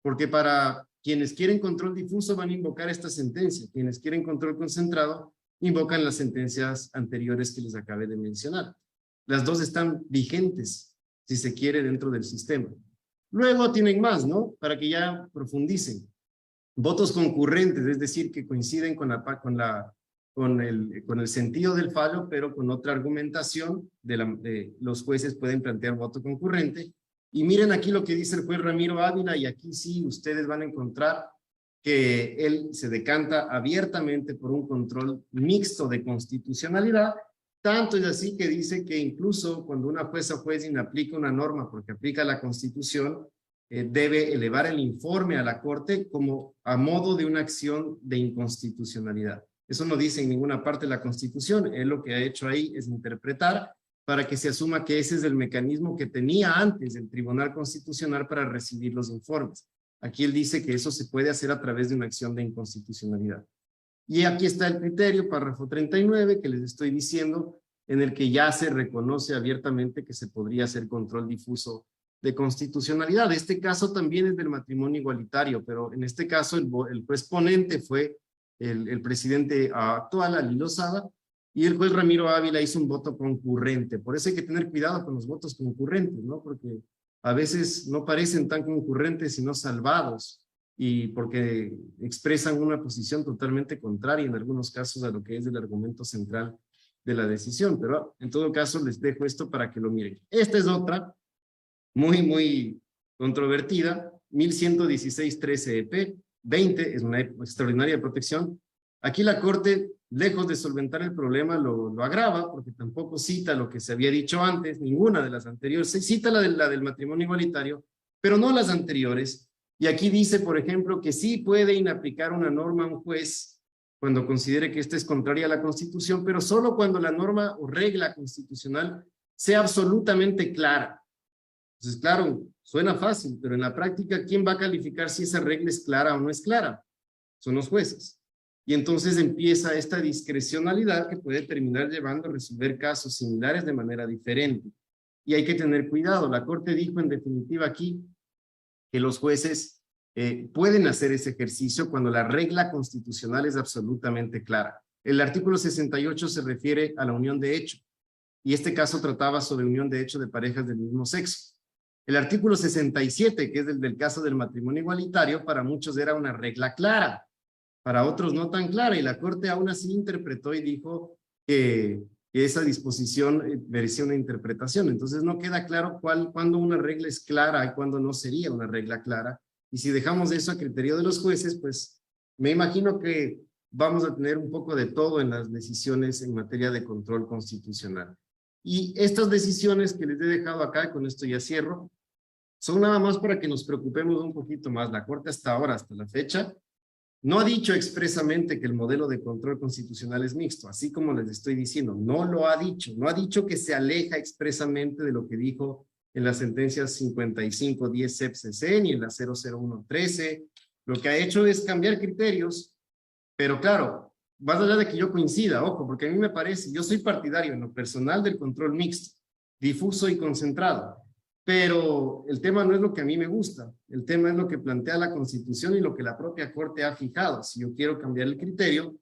porque para quienes quieren control difuso van a invocar esta sentencia, quienes quieren control concentrado invocan las sentencias anteriores que les acabé de mencionar. Las dos están vigentes, si se quiere, dentro del sistema. Luego tienen más, ¿no? Para que ya profundicen. Votos concurrentes, es decir, que coinciden con la con el sentido del fallo, pero con otra argumentación de los jueces pueden plantear voto concurrente. Y miren aquí lo que dice el juez Ramiro Ávila, y aquí sí ustedes van a encontrar que él se decanta abiertamente por un control mixto de constitucionalidad. Tanto es así que dice que incluso cuando una jueza o juez inaplica una norma porque aplica la Constitución, debe elevar el informe a la Corte como a modo de una acción de inconstitucionalidad. Eso no dice en ninguna parte de la Constitución. Él lo que ha hecho ahí es interpretar para que se asuma que ese es el mecanismo que tenía antes el Tribunal Constitucional para recibir los informes. Aquí él dice que eso se puede hacer a través de una acción de inconstitucionalidad. Y aquí está el criterio, párrafo 39, que les estoy diciendo, en el que ya se reconoce abiertamente que se podría hacer control difuso de constitucionalidad. Este caso también es del matrimonio igualitario, pero en este caso el juez ponente fue el presidente actual, Ali Lozada, y el juez Ramiro Ávila hizo un voto concurrente. Por eso hay que tener cuidado con los votos concurrentes, ¿no? Porque a veces no parecen tan concurrentes, sino salvados, y porque expresan una posición totalmente contraria en algunos casos a lo que es el argumento central de la decisión. Pero en todo caso les dejo esto para que lo miren. Esta es otra, muy controvertida, 1116-13-EP, 20, es una extraordinaria protección. Aquí la Corte, lejos de solventar el problema, lo agrava, porque tampoco cita lo que se había dicho antes, ninguna de las anteriores. Se cita la del matrimonio igualitario, pero no las anteriores. Y aquí dice, por ejemplo, que sí puede inaplicar una norma a un juez cuando considere que esta es contraria a la Constitución, pero solo cuando la norma o regla constitucional sea absolutamente clara. Entonces, claro, suena fácil, pero en la práctica, ¿quién va a calificar si esa regla es clara o no es clara? Son los jueces. Y entonces empieza esta discrecionalidad que puede terminar llevando a resolver casos similares de manera diferente. Y hay que tener cuidado. La Corte dijo en definitiva aquí que los jueces pueden hacer ese ejercicio cuando la regla constitucional es absolutamente clara. El artículo 68 se refiere a la unión de hecho, y este caso trataba sobre unión de hecho de parejas del mismo sexo. El artículo 67, que es el del caso del matrimonio igualitario, para muchos era una regla clara, para otros no tan clara, y la Corte aún así interpretó y dijo que esa disposición merecía una interpretación. Entonces no queda claro cuándo una regla es clara y cuándo no sería una regla clara. Y si dejamos eso a criterio de los jueces, pues me imagino que vamos a tener un poco de todo en las decisiones en materia de control constitucional. Y estas decisiones que les he dejado acá, con esto ya cierro, son nada más para que nos preocupemos un poquito más. La Corte hasta ahora, hasta la fecha, no ha dicho expresamente que el modelo de control constitucional es mixto, así como les estoy diciendo, no lo ha dicho, no ha dicho que se aleja expresamente de lo que dijo en las sentencias 5510 CEP-CC ni en la 00113. Lo que ha hecho es cambiar criterios, pero claro, más allá de que yo coincida, ojo, porque a mí me parece, yo soy partidario en lo personal del control mixto, difuso y concentrado. Pero el tema no es lo que a mí me gusta, el tema es lo que plantea la Constitución y lo que la propia Corte ha fijado. Si yo quiero cambiar el criterio,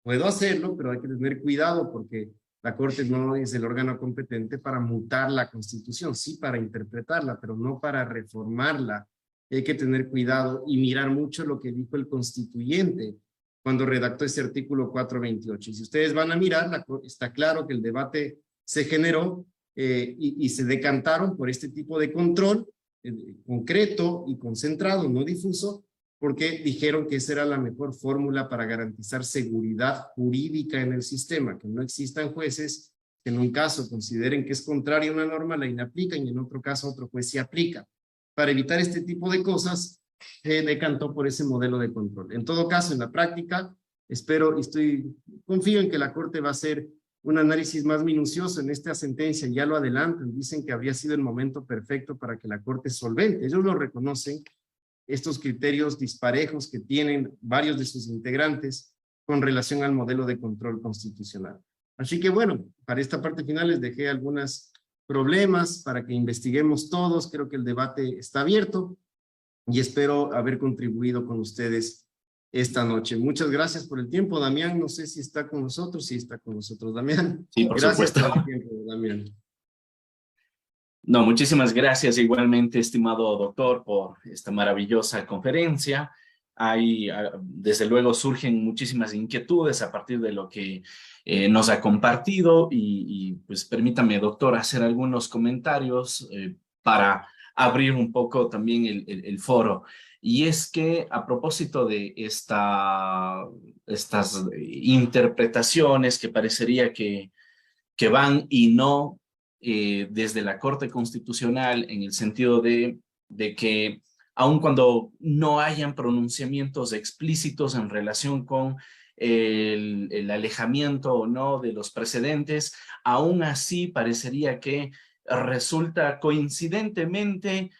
puedo hacerlo, pero hay que tener cuidado porque la Corte no es el órgano competente para mutar la Constitución, sí para interpretarla, pero no para reformarla. Hay que tener cuidado y mirar mucho lo que dijo el constituyente cuando redactó ese artículo 428. Y si ustedes van a mirar, está claro que el debate se generó y se decantaron por este tipo de control concreto y concentrado, no difuso, porque dijeron que esa era la mejor fórmula para garantizar seguridad jurídica en el sistema, que no existan jueces que en un caso consideren que es contraria a una norma, la inaplican, y en otro caso otro juez sí aplica. Para evitar este tipo de cosas, decantó por ese modelo de control. En todo caso, en la práctica, espero y confío en que la Corte va a hacer un análisis más minucioso en esta sentencia, ya lo adelantan, dicen que habría sido el momento perfecto para que la Corte solvente, ellos lo reconocen, estos criterios disparejos que tienen varios de sus integrantes con relación al modelo de control constitucional. Así que bueno, para esta parte final les dejé algunos problemas para que investiguemos todos, creo que el debate está abierto y espero haber contribuido con ustedes esta noche. Muchas gracias por el tiempo, Damián. No sé si está con nosotros. Sí, está con nosotros, Damián. Sí, por gracias supuesto. por el tiempo, Damián. No, muchísimas gracias igualmente, estimado doctor, por esta maravillosa conferencia. Hay, desde luego, surgen muchísimas inquietudes a partir de lo que nos ha compartido pues permítame, doctor, hacer algunos comentarios para abrir un poco también el foro. Y es que a propósito de estas interpretaciones que parecería que van y no desde la Corte Constitucional en el sentido de que aun cuando no hayan pronunciamientos explícitos en relación con el alejamiento o no de los precedentes, aún así parecería que resulta coincidentemente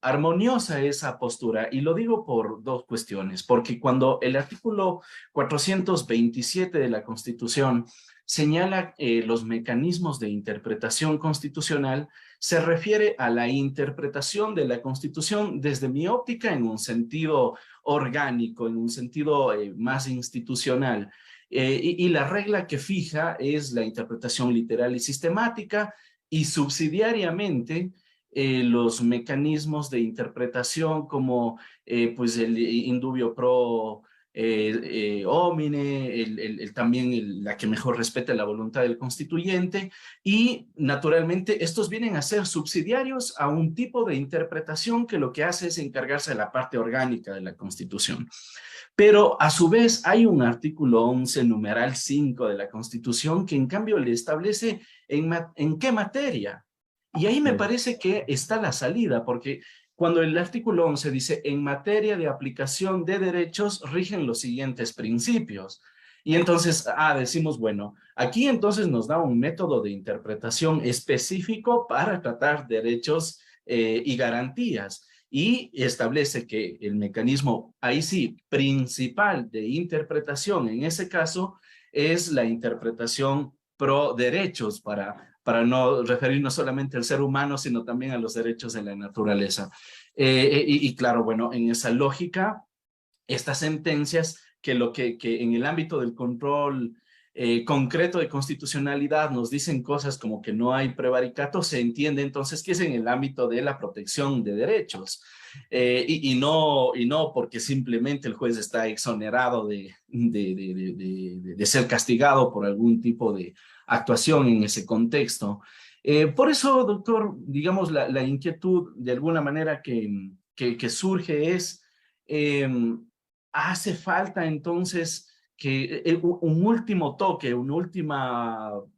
armoniosa esa postura. Y lo digo por dos cuestiones, porque cuando el artículo 427 de la Constitución señala los mecanismos de interpretación constitucional, se refiere a la interpretación de la Constitución desde mi óptica en un sentido orgánico, en un sentido más institucional. Y la regla que fija es la interpretación literal y sistemática y subsidiariamente los mecanismos de interpretación como pues el indubio pro homine, también la que mejor respete la voluntad del constituyente, y naturalmente estos vienen a ser subsidiarios a un tipo de interpretación que lo que hace es encargarse de la parte orgánica de la Constitución. Pero a su vez hay un artículo 11, numeral 5 de la Constitución que en cambio le establece en qué materia. Y ahí me parece que está la salida, porque cuando el artículo 11 dice, en materia de aplicación de derechos rigen los siguientes principios. Y entonces, decimos, bueno, aquí entonces nos da un método de interpretación específico para tratar derechos y garantías. Y establece que el mecanismo, ahí sí, principal de interpretación en ese caso es la interpretación pro derechos para no referirnos solamente al ser humano, sino también a los derechos de la naturaleza. Y claro, bueno, en esa lógica, estas sentencias que en el ámbito del control concreto de constitucionalidad nos dicen cosas como que no hay prevaricato, se entiende entonces que es en el ámbito de la protección de derechos. Y no porque simplemente el juez está exonerado de ser castigado por algún tipo de actuación en ese contexto. Por eso, doctor, digamos, la inquietud de alguna manera que surge es, hace falta entonces que un último toque, un último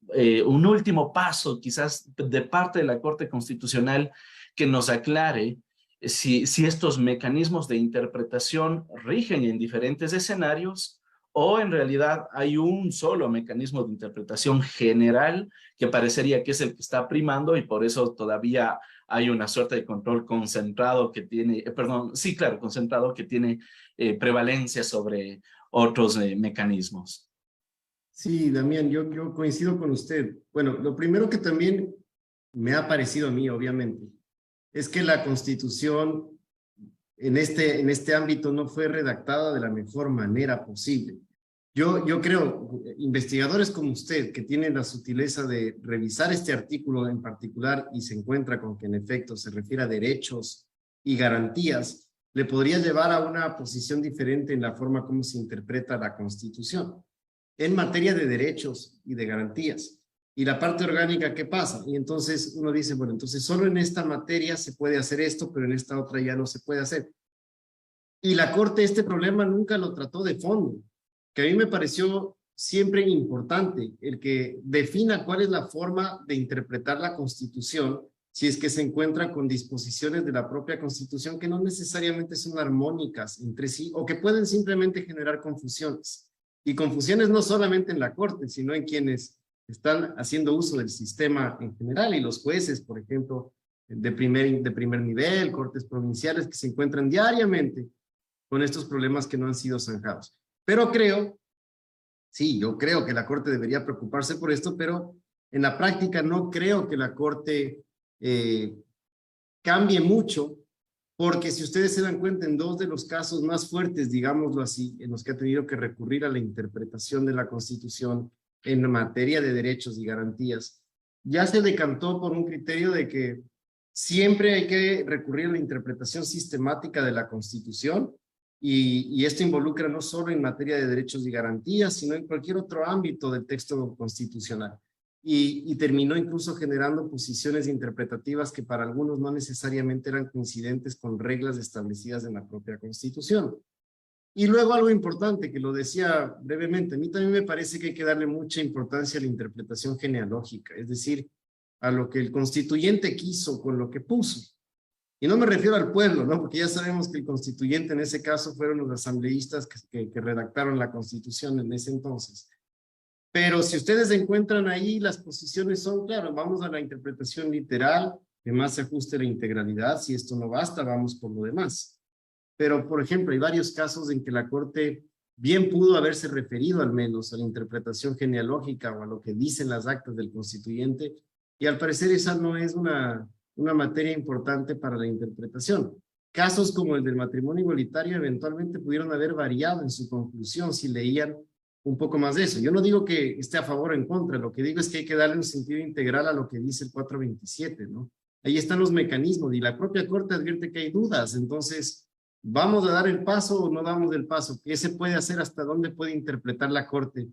paso quizás de parte de la Corte Constitucional que nos aclare si estos mecanismos de interpretación rigen en diferentes escenarios o en realidad hay un solo mecanismo de interpretación general que parecería que es el que está primando y por eso todavía hay una suerte de control concentrado que tiene, perdón, sí, claro, concentrado que tiene prevalencia sobre otros mecanismos. Sí, Damián, yo coincido con usted. Bueno, lo primero que también me ha parecido a mí, obviamente, es que la Constitución en este ámbito no fue redactada de la mejor manera posible. Yo creo, investigadores como usted, que tienen la sutileza de revisar este artículo en particular y se encuentra con que en efecto se refiere a derechos y garantías, le podría llevar a una posición diferente en la forma como se interpreta la Constitución en materia de derechos y de garantías. Y la parte orgánica, ¿qué pasa? Y entonces uno dice, bueno, entonces solo en esta materia se puede hacer esto, pero en esta otra ya no se puede hacer. Y la Corte este problema nunca lo trató de fondo, que a mí me pareció siempre importante el que defina cuál es la forma de interpretar la Constitución si es que se encuentra con disposiciones de la propia Constitución que no necesariamente son armónicas entre sí o que pueden simplemente generar confusiones. Y confusiones no solamente en la Corte, sino en quienes están haciendo uso del sistema en general y los jueces, por ejemplo, de primer nivel, cortes provinciales que se encuentran diariamente con estos problemas que no han sido zanjados. Pero yo creo que la Corte debería preocuparse por esto, pero en la práctica no creo que la Corte cambie mucho, porque si ustedes se dan cuenta, en dos de los casos más fuertes, digámoslo así, en los que ha tenido que recurrir a la interpretación de la Constitución en materia de derechos y garantías, ya se decantó por un criterio de que siempre hay que recurrir a la interpretación sistemática de la Constitución y esto involucra no solo en materia de derechos y garantías, sino en cualquier otro ámbito del texto constitucional. Y terminó incluso generando posiciones interpretativas que para algunos no necesariamente eran coincidentes con reglas establecidas en la propia Constitución. Y luego algo importante, que lo decía brevemente, a mí también me parece que hay que darle mucha importancia a la interpretación genealógica, es decir, a lo que el constituyente quiso con lo que puso. Y no me refiero al pueblo, ¿no? Porque ya sabemos que el constituyente en ese caso fueron los asambleístas que redactaron la Constitución en ese entonces. Pero si ustedes encuentran ahí, las posiciones son, claro, vamos a la interpretación literal, que más se ajuste a la integralidad. Si esto no basta, vamos por lo demás. Pero, por ejemplo, hay varios casos en que la Corte bien pudo haberse referido al menos a la interpretación genealógica o a lo que dicen las actas del constituyente, y al parecer esa no es una materia importante para la interpretación. Casos como el del matrimonio igualitario eventualmente pudieron haber variado en su conclusión si leían un poco más de eso. Yo no digo que esté a favor o en contra, lo que digo es que hay que darle un sentido integral a lo que dice el 427, ¿no? Ahí están los mecanismos y la propia Corte advierte que hay dudas, entonces, ¿vamos a dar el paso o no damos el paso? ¿Qué se puede hacer? ¿Hasta dónde puede interpretar la Corte?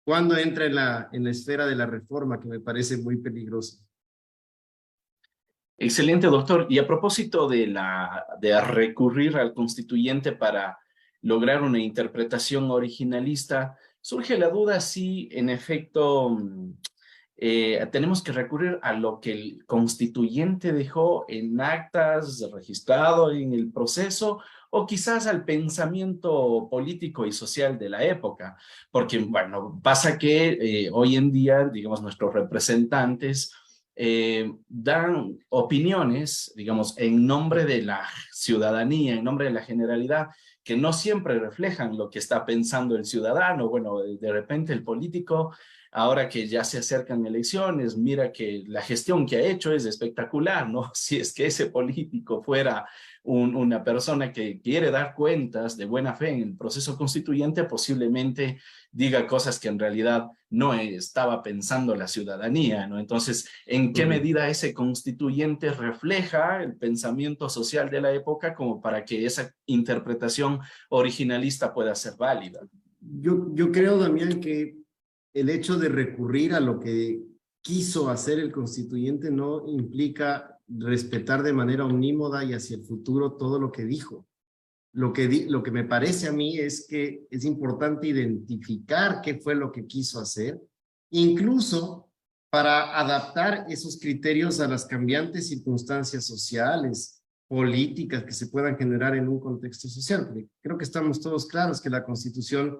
¿Cuándo entra en la esfera de la reforma, que me parece muy peligroso? Excelente, doctor. Y a propósito de recurrir al constituyente para lograr una interpretación originalista, surge la duda si en efecto tenemos que recurrir a lo que el constituyente dejó en actas, registrado en el proceso, o quizás al pensamiento político y social de la época. Porque, bueno, pasa que hoy en día, digamos, nuestros representantes dan opiniones, digamos, en nombre de la ciudadanía, en nombre de la generalidad, que no siempre reflejan lo que está pensando el ciudadano. Bueno, de repente el político, ahora que ya se acercan elecciones, mira que la gestión que ha hecho es espectacular, ¿no? Si es que ese político fuera una persona que quiere dar cuentas de buena fe en el proceso constituyente, posiblemente diga cosas que en realidad no estaba pensando la ciudadanía, ¿no? Entonces, ¿en qué medida ese constituyente refleja el pensamiento social de la época como para que esa interpretación originalista pueda ser válida? Yo creo, Damián, que el hecho de recurrir a lo que quiso hacer el constituyente no implica respetar de manera omnímoda y hacia el futuro todo lo que dijo. Lo que me parece a mí es que es importante identificar qué fue lo que quiso hacer, incluso para adaptar esos criterios a las cambiantes circunstancias sociales, políticas que se puedan generar en un contexto social. Porque creo que estamos todos claros que la Constitución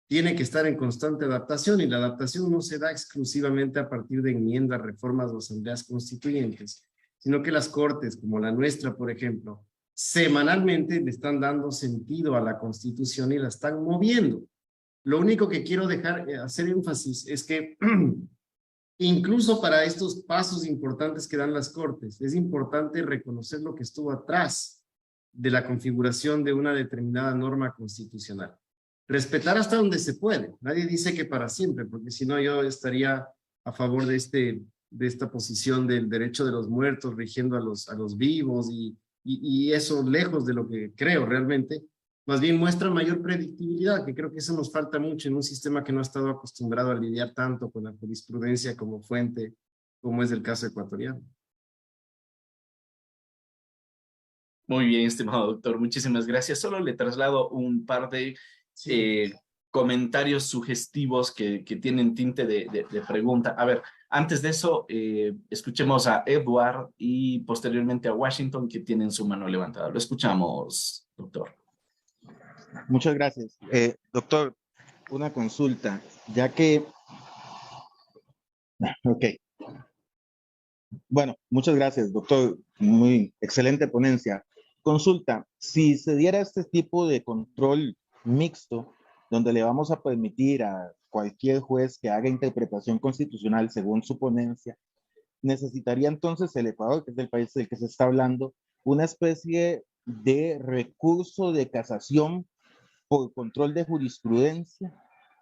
tiene que estar en constante adaptación, y la adaptación no se da exclusivamente a partir de enmiendas, reformas o asambleas constituyentes, sino que las cortes, como la nuestra, por ejemplo, semanalmente le están dando sentido a la Constitución y la están moviendo. Lo único que quiero hacer énfasis es que incluso para estos pasos importantes que dan las cortes, es importante reconocer lo que estuvo atrás de la configuración de una determinada norma constitucional. Respetar hasta donde se puede. Nadie dice que para siempre, porque si no yo estaría a favor de esta posición del derecho de los muertos rigiendo a los vivos, y eso lejos de lo que creo realmente. Más bien muestra mayor predictibilidad, que creo que eso nos falta mucho en un sistema que no ha estado acostumbrado a lidiar tanto con la jurisprudencia como fuente, como es el caso ecuatoriano. Muy bien, estimado doctor, muchísimas gracias. Solo le traslado un par de Sí. comentarios sugestivos que tienen tinte de pregunta. A ver, antes de eso, escuchemos a Edward y posteriormente a Washington, que tienen su mano levantada. Lo escuchamos, doctor. Muchas gracias. Doctor, una consulta, ya que... Ok. Bueno, muchas gracias, doctor. Muy excelente ponencia. Consulta, si se diera este tipo de control mixto, donde le vamos a permitir a cualquier juez que haga interpretación constitucional según su ponencia, necesitaría entonces el Ecuador, que es el país del que se está hablando, una especie de recurso de casación por control de jurisprudencia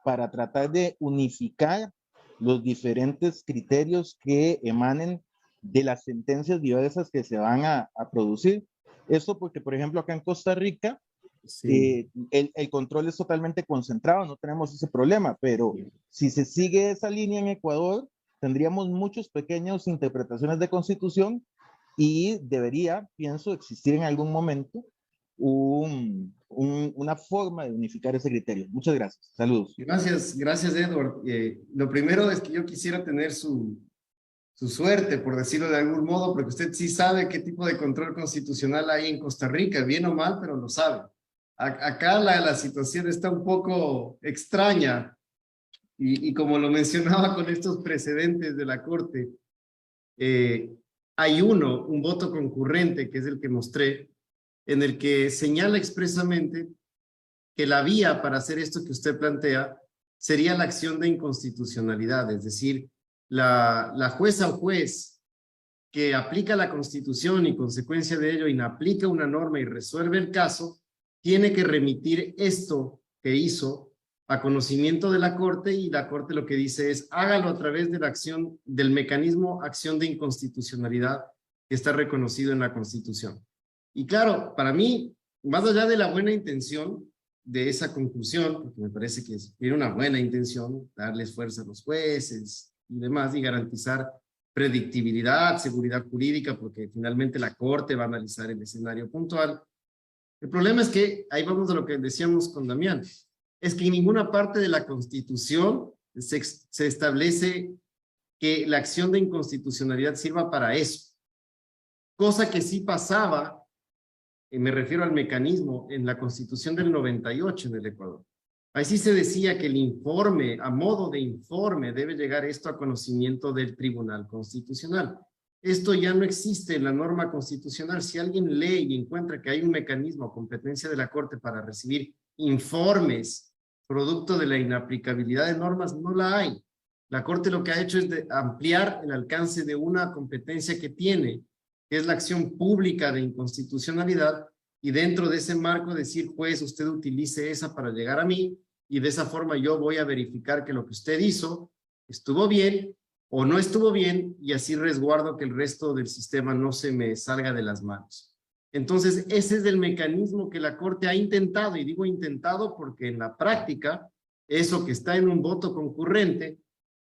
para tratar de unificar los diferentes criterios que emanen de las sentencias diversas que se van a producir. Esto porque, por ejemplo, acá en Costa Rica, Sí. El control es totalmente concentrado, no tenemos ese problema, pero si se sigue esa línea en Ecuador, tendríamos muchas pequeñas interpretaciones de constitución y debería, pienso, existir en algún momento una forma de unificar ese criterio. Muchas gracias. Saludos. Gracias, Edward. Lo primero es que yo quisiera tener su suerte, por decirlo de algún modo, porque usted sí sabe qué tipo de control constitucional hay en Costa Rica, bien o mal, pero lo sabe. Acá la situación está un poco extraña y como lo mencionaba con estos precedentes de la Corte, hay un voto concurrente, que es el que mostré, en el que señala expresamente que la vía para hacer esto que usted plantea sería la acción de inconstitucionalidad, es decir, la jueza o juez que aplica la Constitución y consecuencia de ello inaplica una norma y resuelve el caso, tiene que remitir esto que hizo a conocimiento de la Corte, y la Corte lo que dice es hágalo a través de la acción del mecanismo acción de inconstitucionalidad que está reconocido en la Constitución. Y claro, para mí, más allá de la buena intención de esa conclusión, porque me parece que tiene una buena intención, darles fuerza a los jueces y demás, y garantizar predictibilidad, seguridad jurídica, porque finalmente la Corte va a analizar el escenario puntual. El problema es que, ahí vamos a lo que decíamos con Damián, es que en ninguna parte de la Constitución se establece que la acción de inconstitucionalidad sirva para eso. Cosa que sí pasaba, y me refiero al mecanismo, en la Constitución del 98 en el Ecuador. Ahí sí se decía que el informe, a modo de informe, debe llegar esto a conocimiento del Tribunal Constitucional. Esto ya no existe en la norma constitucional. Si alguien lee y encuentra que hay un mecanismo, competencia de la Corte para recibir informes producto de la inaplicabilidad de normas, no la hay. La Corte lo que ha hecho es ampliar el alcance de una competencia que tiene, que es la acción pública de inconstitucionalidad, y dentro de ese marco decir, juez, usted utilice esa para llegar a mí, y de esa forma yo voy a verificar que lo que usted hizo estuvo bien o no estuvo bien, y así resguardo que el resto del sistema no se me salga de las manos. Entonces, ese es el mecanismo que la Corte ha intentado, y digo intentado porque en la práctica, eso que está en un voto concurrente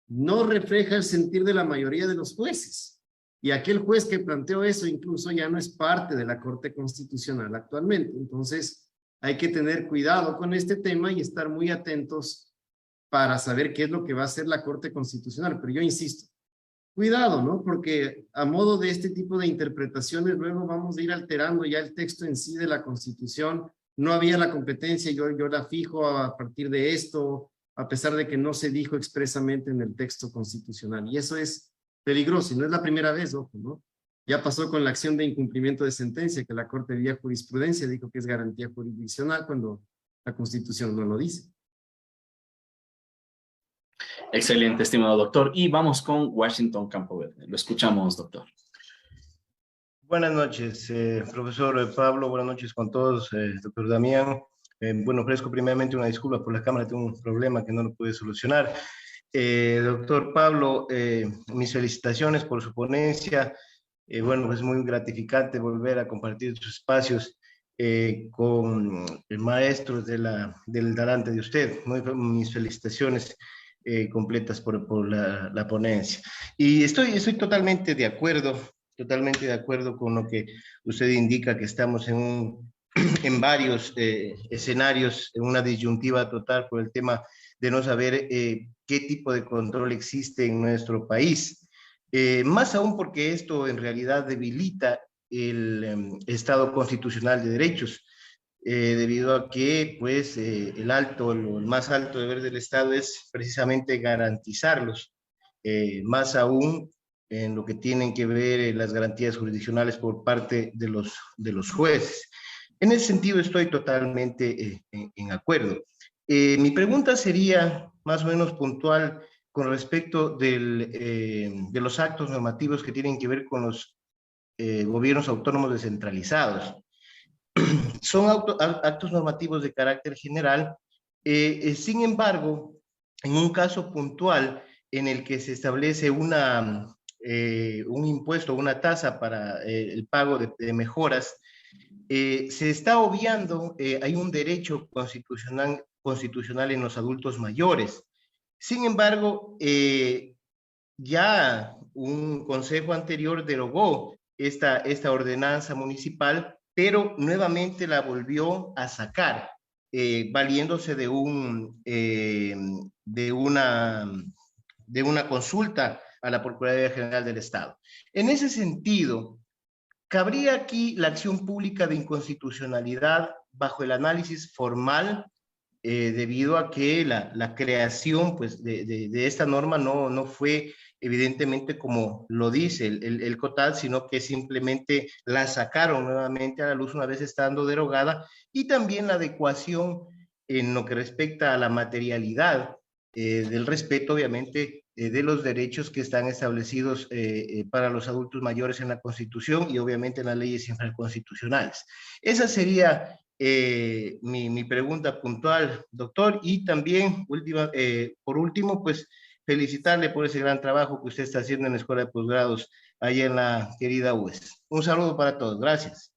no refleja el sentir de la mayoría de los jueces. Y aquel juez que planteó eso incluso ya no es parte de la Corte Constitucional actualmente. Entonces, hay que tener cuidado con este tema y estar muy atentos para saber qué es lo que va a hacer la Corte Constitucional. Pero yo insisto, cuidado, ¿no? Porque a modo de este tipo de interpretaciones, luego vamos a ir alterando ya el texto en sí de la Constitución. No había la competencia, yo la fijo a partir de esto, a pesar de que no se dijo expresamente en el texto constitucional. Y eso es peligroso, y no es la primera vez, ojo, ¿no? Ya pasó con la acción de incumplimiento de sentencia, que la Corte vía jurisprudencia dijo que es garantía jurisdiccional cuando la Constitución no lo dice. Excelente, estimado doctor. Y vamos con Washington Campoverde. Lo escuchamos, doctor. Buenas noches, profesor Pablo. Buenas noches con todos, doctor Damián. Bueno, ofrezco primeramente una disculpa por la cámara. Tengo un problema que no lo pude solucionar. Doctor Pablo, mis felicitaciones por su ponencia. Bueno, es muy gratificante volver a compartir sus espacios con maestros del talante de usted. Mis felicitaciones completas por la ponencia. Y estoy totalmente de acuerdo con lo que usted indica, que estamos en varios escenarios, en una disyuntiva total por el tema de no saber qué tipo de control existe en nuestro país. Más aún porque esto en realidad debilita el Estado constitucional de derechos, debido a que pues, el más alto deber del Estado es precisamente garantizarlos, más aún en lo que tienen que ver las garantías jurisdiccionales por parte de los jueces. En ese sentido estoy totalmente en acuerdo. Mi pregunta sería más o menos puntual con respecto de los actos normativos que tienen que ver con los gobiernos autónomos descentralizados. Son actos normativos de carácter general, sin embargo, en un caso puntual en el que se establece un impuesto, una tasa para el pago de mejoras, se está obviando, hay un derecho constitucional en los adultos mayores. Sin embargo, ya un consejo anterior derogó esta ordenanza municipal, pero nuevamente la volvió a sacar, valiéndose de una consulta a la Procuraduría General del Estado. En ese sentido, cabría aquí la acción pública de inconstitucionalidad bajo el análisis formal, debido a que la creación pues, de esta norma no fue evidentemente como lo dice el COTAD, sino que simplemente la sacaron nuevamente a la luz una vez estando derogada, y también la adecuación en lo que respecta a la materialidad del respeto, obviamente, de los derechos que están establecidos para los adultos mayores en la Constitución y obviamente en las leyes infraconstitucionales. Esa sería mi pregunta puntual, doctor, y también, por último, pues felicitarle por ese gran trabajo que usted está haciendo en la Escuela de Posgrados allá en la querida UES. Un saludo para todos. Gracias.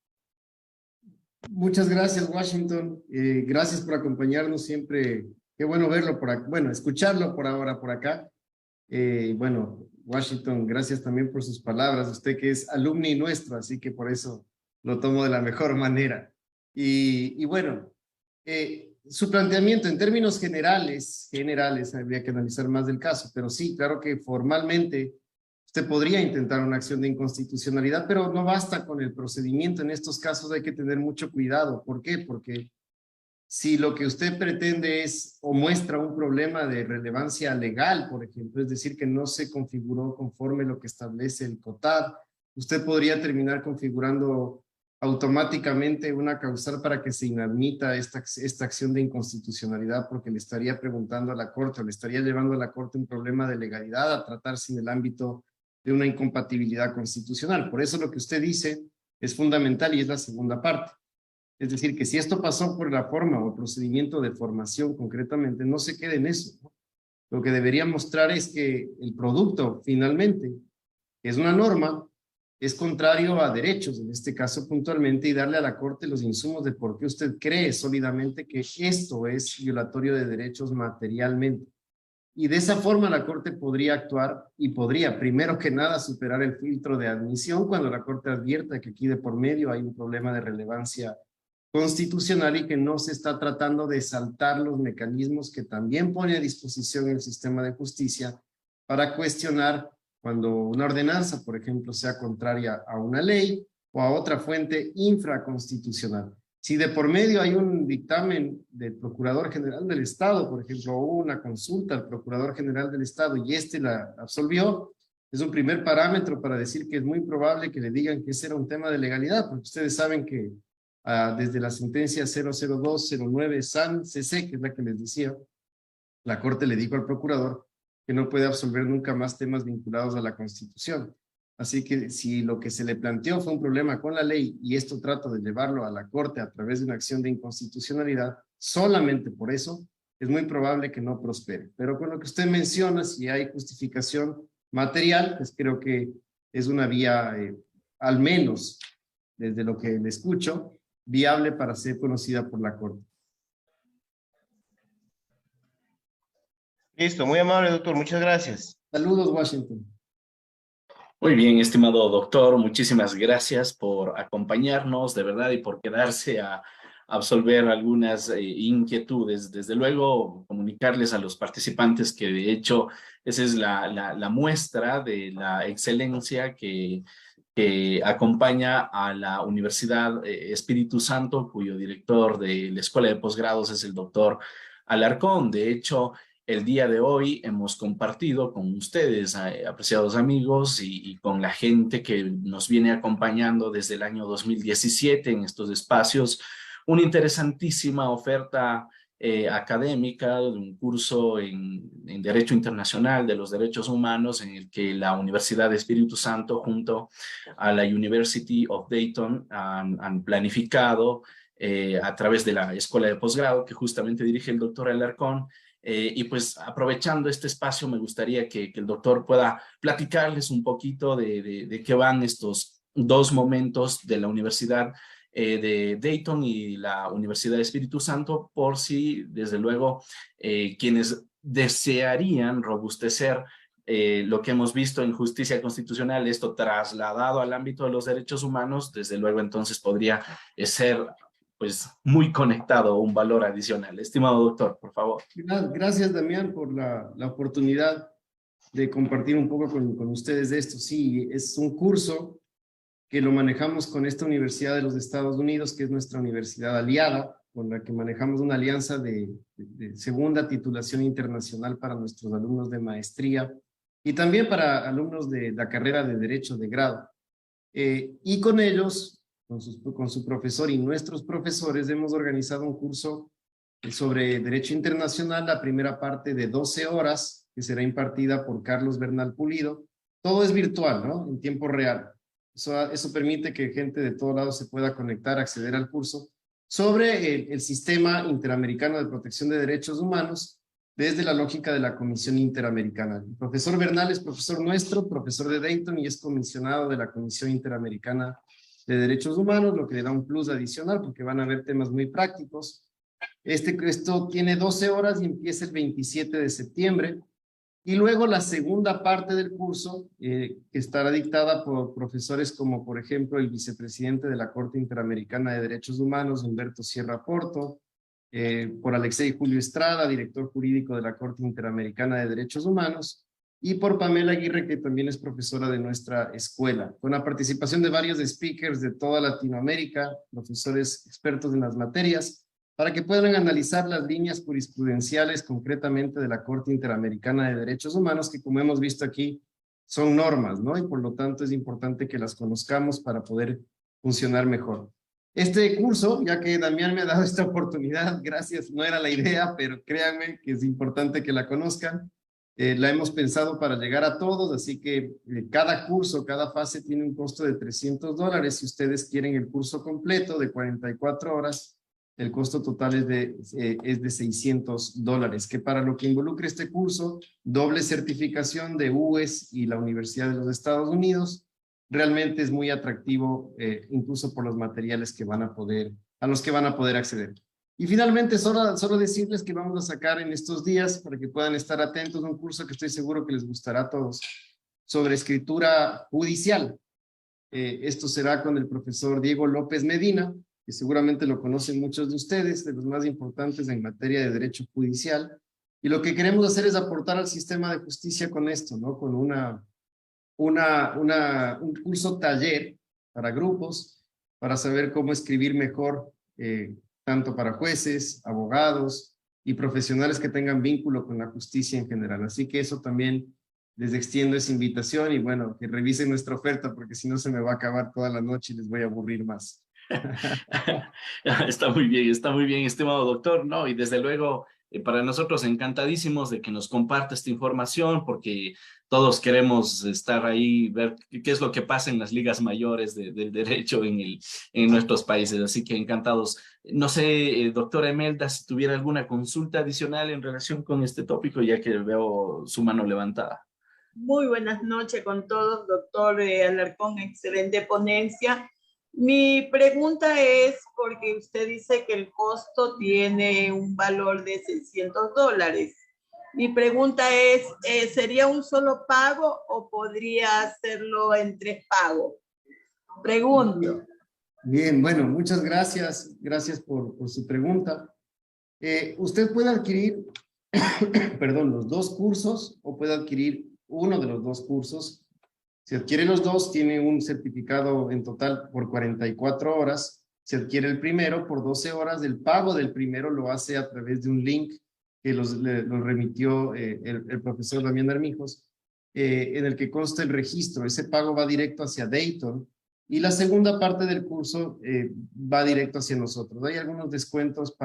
Muchas gracias, Washington. Gracias por acompañarnos siempre. Qué bueno verlo por acá, bueno, escucharlo por ahora por acá. Bueno, Washington, gracias también por sus palabras. Usted que es alumni nuestro, así que por eso lo tomo de la mejor manera. Y bueno, su planteamiento en términos generales, habría que analizar más del caso, pero sí, claro que formalmente usted podría intentar una acción de inconstitucionalidad, pero no basta con el procedimiento. En estos casos hay que tener mucho cuidado. ¿Por qué? Porque si lo que usted pretende es o muestra un problema de relevancia legal, por ejemplo, es decir, que no se configuró conforme lo que establece el COTAD, usted podría terminar configurando automáticamente una causal para que se inadmita esta acción de inconstitucionalidad, porque le estaría preguntando a la Corte o le estaría llevando a la Corte un problema de legalidad a tratarse en el ámbito de una incompatibilidad constitucional. Por eso lo que usted dice es fundamental y es la segunda parte. Es decir, que si esto pasó por la forma o procedimiento de formación concretamente, no se quede en eso, ¿no? Lo que debería mostrar es que el producto finalmente es una norma, es contrario a derechos, en este caso puntualmente, y darle a la Corte los insumos de por qué usted cree sólidamente que esto es violatorio de derechos materialmente. Y de esa forma la Corte podría actuar y podría, primero que nada, superar el filtro de admisión cuando la Corte advierta que aquí de por medio hay un problema de relevancia constitucional y que no se está tratando de saltar los mecanismos que también pone a disposición el sistema de justicia para cuestionar cuando una ordenanza, por ejemplo, sea contraria a una ley o a otra fuente infraconstitucional. Si de por medio hay un dictamen del Procurador General del Estado, por ejemplo, o una consulta al Procurador General del Estado y este la absolvió, es un primer parámetro para decir que es muy probable que le digan que ese era un tema de legalidad, porque ustedes saben que desde la sentencia 00209 SAN CC, que es la que les decía, la Corte le dijo al Procurador que no puede absolver nunca más temas vinculados a la Constitución. Así que si lo que se le planteó fue un problema con la ley y esto trata de llevarlo a la Corte a través de una acción de inconstitucionalidad, solamente por eso es muy probable que no prospere. Pero con lo que usted menciona, si hay justificación material, pues creo que es una vía, al menos desde lo que le escucho, viable para ser conocida por la Corte. Listo, muy amable, doctor. Muchas gracias. Saludos, Washington. Muy bien, estimado doctor, muchísimas gracias por acompañarnos, de verdad, y por quedarse a absolver algunas inquietudes. Desde luego, comunicarles a los participantes que de hecho esa es la muestra de la excelencia que acompaña a la Universidad Espíritu Santo, cuyo director de la Escuela de Posgrados es el doctor Alarcón. De hecho, el día de hoy hemos compartido con ustedes, apreciados amigos, y con la gente que nos viene acompañando desde el año 2017 en estos espacios, una interesantísima oferta académica de un curso en Derecho Internacional de los Derechos Humanos, en el que la Universidad de Espíritu Santo junto a la University of Dayton han planificado a través de la Escuela de Posgrado que justamente dirige el doctor Alarcón. Y pues aprovechando este espacio me gustaría que el doctor pueda platicarles un poquito de qué van estos dos momentos de la universidad de Dayton y la Universidad de Espíritu Santo, por si, desde luego, quienes desearían robustecer lo que hemos visto en justicia constitucional, esto trasladado al ámbito de los derechos humanos, desde luego entonces podría ser pues muy conectado, un valor adicional. Estimado doctor, por favor. Gracias, Damián, por la oportunidad de compartir un poco con ustedes de esto. Sí, es un curso que lo manejamos con esta Universidad de los Estados Unidos, que es nuestra universidad aliada, con la que manejamos una alianza de segunda titulación internacional para nuestros alumnos de maestría y también para alumnos de la carrera de Derecho de grado. Y con ellos, con su profesor y nuestros profesores, hemos organizado un curso sobre Derecho Internacional, la primera parte de 12 horas, que será impartida por Carlos Bernal Pulido. Todo es virtual, ¿no? En tiempo real. Eso permite que gente de todos lados se pueda conectar, acceder al curso, sobre el Sistema Interamericano de Protección de Derechos Humanos, desde la lógica de la Comisión Interamericana. El profesor Bernal es profesor nuestro, profesor de Dayton, y es comisionado de la Comisión Interamericana de Derechos Humanos, lo que le da un plus adicional, porque van a haber temas muy prácticos. Esto tiene 12 horas y empieza el 27 de septiembre. Y luego la segunda parte del curso, que estará dictada por profesores como, por ejemplo, el vicepresidente de la Corte Interamericana de Derechos Humanos, Humberto Sierra Porto, por Alexei Julio Estrada, director jurídico de la Corte Interamericana de Derechos Humanos, y por Pamela Aguirre, que también es profesora de nuestra escuela, con la participación de varios speakers de toda Latinoamérica, profesores expertos en las materias, para que puedan analizar las líneas jurisprudenciales concretamente de la Corte Interamericana de Derechos Humanos, que como hemos visto aquí, son normas, ¿no? Y por lo tanto es importante que las conozcamos para poder funcionar mejor. Este curso, ya que Damián me ha dado esta oportunidad, gracias, no era la idea, pero créanme que es importante que la conozcan. La hemos pensado para llegar a todos, así que cada curso, cada fase tiene un costo de $300. Si ustedes quieren el curso completo de 44 horas, el costo total es de $600, que para lo que involucra este curso, doble certificación de UES y la Universidad de los Estados Unidos, realmente es muy atractivo, incluso por los materiales que a los que van a poder acceder. Y finalmente, solo decirles que vamos a sacar en estos días, para que puedan estar atentos, un curso que estoy seguro que les gustará a todos, sobre escritura judicial. Esto será con el profesor Diego López Medina, que seguramente lo conocen muchos de ustedes, de los más importantes en materia de derecho judicial. Y lo que queremos hacer es aportar al sistema de justicia con esto, ¿no? Con un curso taller para grupos, para saber cómo escribir mejor, tanto para jueces, abogados y profesionales que tengan vínculo con la justicia en general. Así que eso también les extiendo esa invitación y bueno, que revisen nuestra oferta, porque si no se me va a acabar toda la noche y les voy a aburrir más. Está muy bien, estimado doctor, ¿no? Y desde luego, para nosotros encantadísimos de que nos comparte esta información, porque todos queremos estar ahí, ver qué es lo que pasa en las ligas mayores del derecho en nuestros países, así que encantados. No sé, doctora Emelda, si tuviera alguna consulta adicional en relación con este tópico, ya que veo su mano levantada. Muy buenas noches con todos, doctor Alarcón, excelente ponencia. Mi pregunta es, porque usted dice que el costo tiene un valor de $600. Mi pregunta es, ¿sería un solo pago o podría hacerlo en 3 pagos? Pregunto. Bien, bueno, muchas gracias. Gracias por su pregunta. Usted puede adquirir, perdón, los 2 cursos o puede adquirir uno de los 2 cursos. Si adquiere los 2, tiene un certificado en total por 44 horas. Si adquiere el primero por 12 horas, el pago del primero lo hace a través de un link que lo remitió el profesor Damián Armijos, en el que consta el registro. Ese pago va directo hacia Dayton y la segunda parte del curso va directo hacia nosotros. Hay algunos descuentos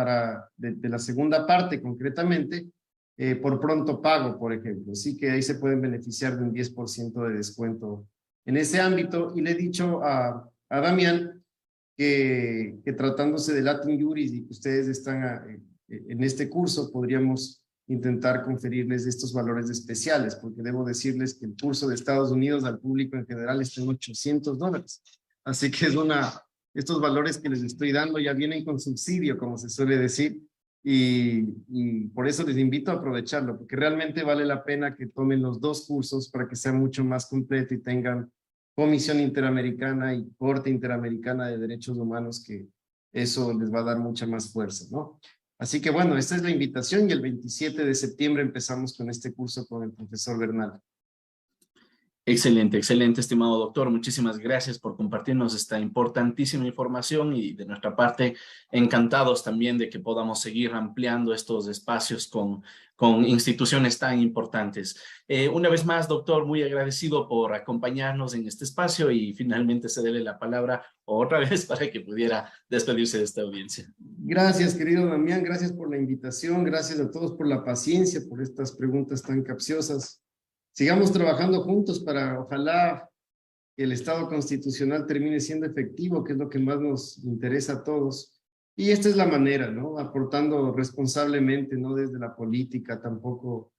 de la segunda parte concretamente, por pronto pago, por ejemplo. Así que ahí se pueden beneficiar de un 10% de descuento en ese ámbito. Y le he dicho a Damián que tratándose de Latin Juris y que ustedes están en este curso, podríamos intentar conferirles estos valores especiales, porque debo decirles que el curso de Estados Unidos al público en general está en $800. Así que es estos valores que les estoy dando ya vienen con subsidio, como se suele decir, y por eso les invito a aprovecharlo, porque realmente vale la pena que tomen los dos cursos para que sea mucho más completo y tengan Comisión Interamericana y Corte Interamericana de Derechos Humanos, que eso les va a dar mucha más fuerza, ¿no? Así que bueno, esta es la invitación y el 27 de septiembre empezamos con este curso con el profesor Bernal. Excelente, excelente, estimado doctor. Muchísimas gracias por compartirnos esta importantísima información y de nuestra parte encantados también de que podamos seguir ampliando estos espacios con instituciones tan importantes. Una vez más, doctor, muy agradecido por acompañarnos en este espacio y finalmente cederle la palabra otra vez para que pudiera despedirse de esta audiencia. Gracias, querido Damián, gracias por la invitación, gracias a todos por la paciencia, por estas preguntas tan capciosas. Sigamos trabajando juntos para, ojalá, que el Estado constitucional termine siendo efectivo, que es lo que más nos interesa a todos. Y esta es la manera, ¿no? Aportando responsablemente, no desde la política, tampoco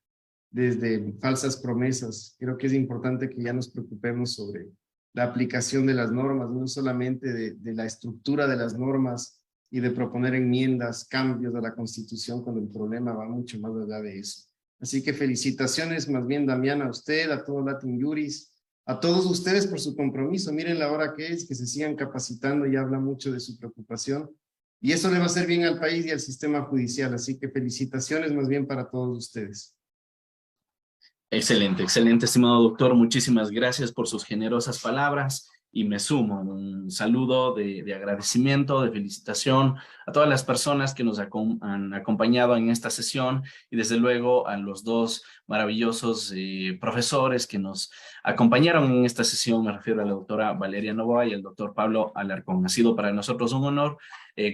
desde falsas promesas. Creo que es importante que ya nos preocupemos sobre la aplicación de las normas, no solamente de la estructura de las normas y de proponer enmiendas, cambios a la Constitución, cuando el problema va mucho más allá de eso. Así que felicitaciones más bien, Damián, a usted, a todo Latin Juris, a todos ustedes por su compromiso. Miren la hora que es, que se sigan capacitando y habla mucho de su preocupación. Y eso le va a hacer bien al país y al sistema judicial. Así que felicitaciones más bien para todos ustedes. Excelente, excelente, estimado doctor. Muchísimas gracias por sus generosas palabras y me sumo un saludo de agradecimiento, de felicitación a todas las personas que nos han acompañado en esta sesión y desde luego a los dos maravillosos profesores que nos acompañaron en esta sesión. Me refiero a la doctora Valeria Novoa y al doctor Pablo Alarcón. Ha sido para nosotros un honor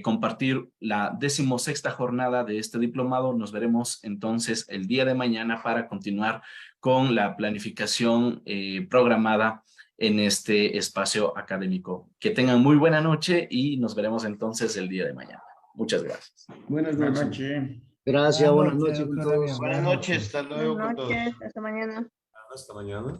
compartir la 16ª jornada de este diplomado. Nos veremos entonces el día de mañana para continuar con la planificación programada en este espacio académico. Que tengan muy buena noche y nos veremos entonces el día de mañana. Muchas gracias. Buenas noches. Gracias, buenas noches. Buenas noches, hasta luego con todos. Hasta mañana. Hasta mañana.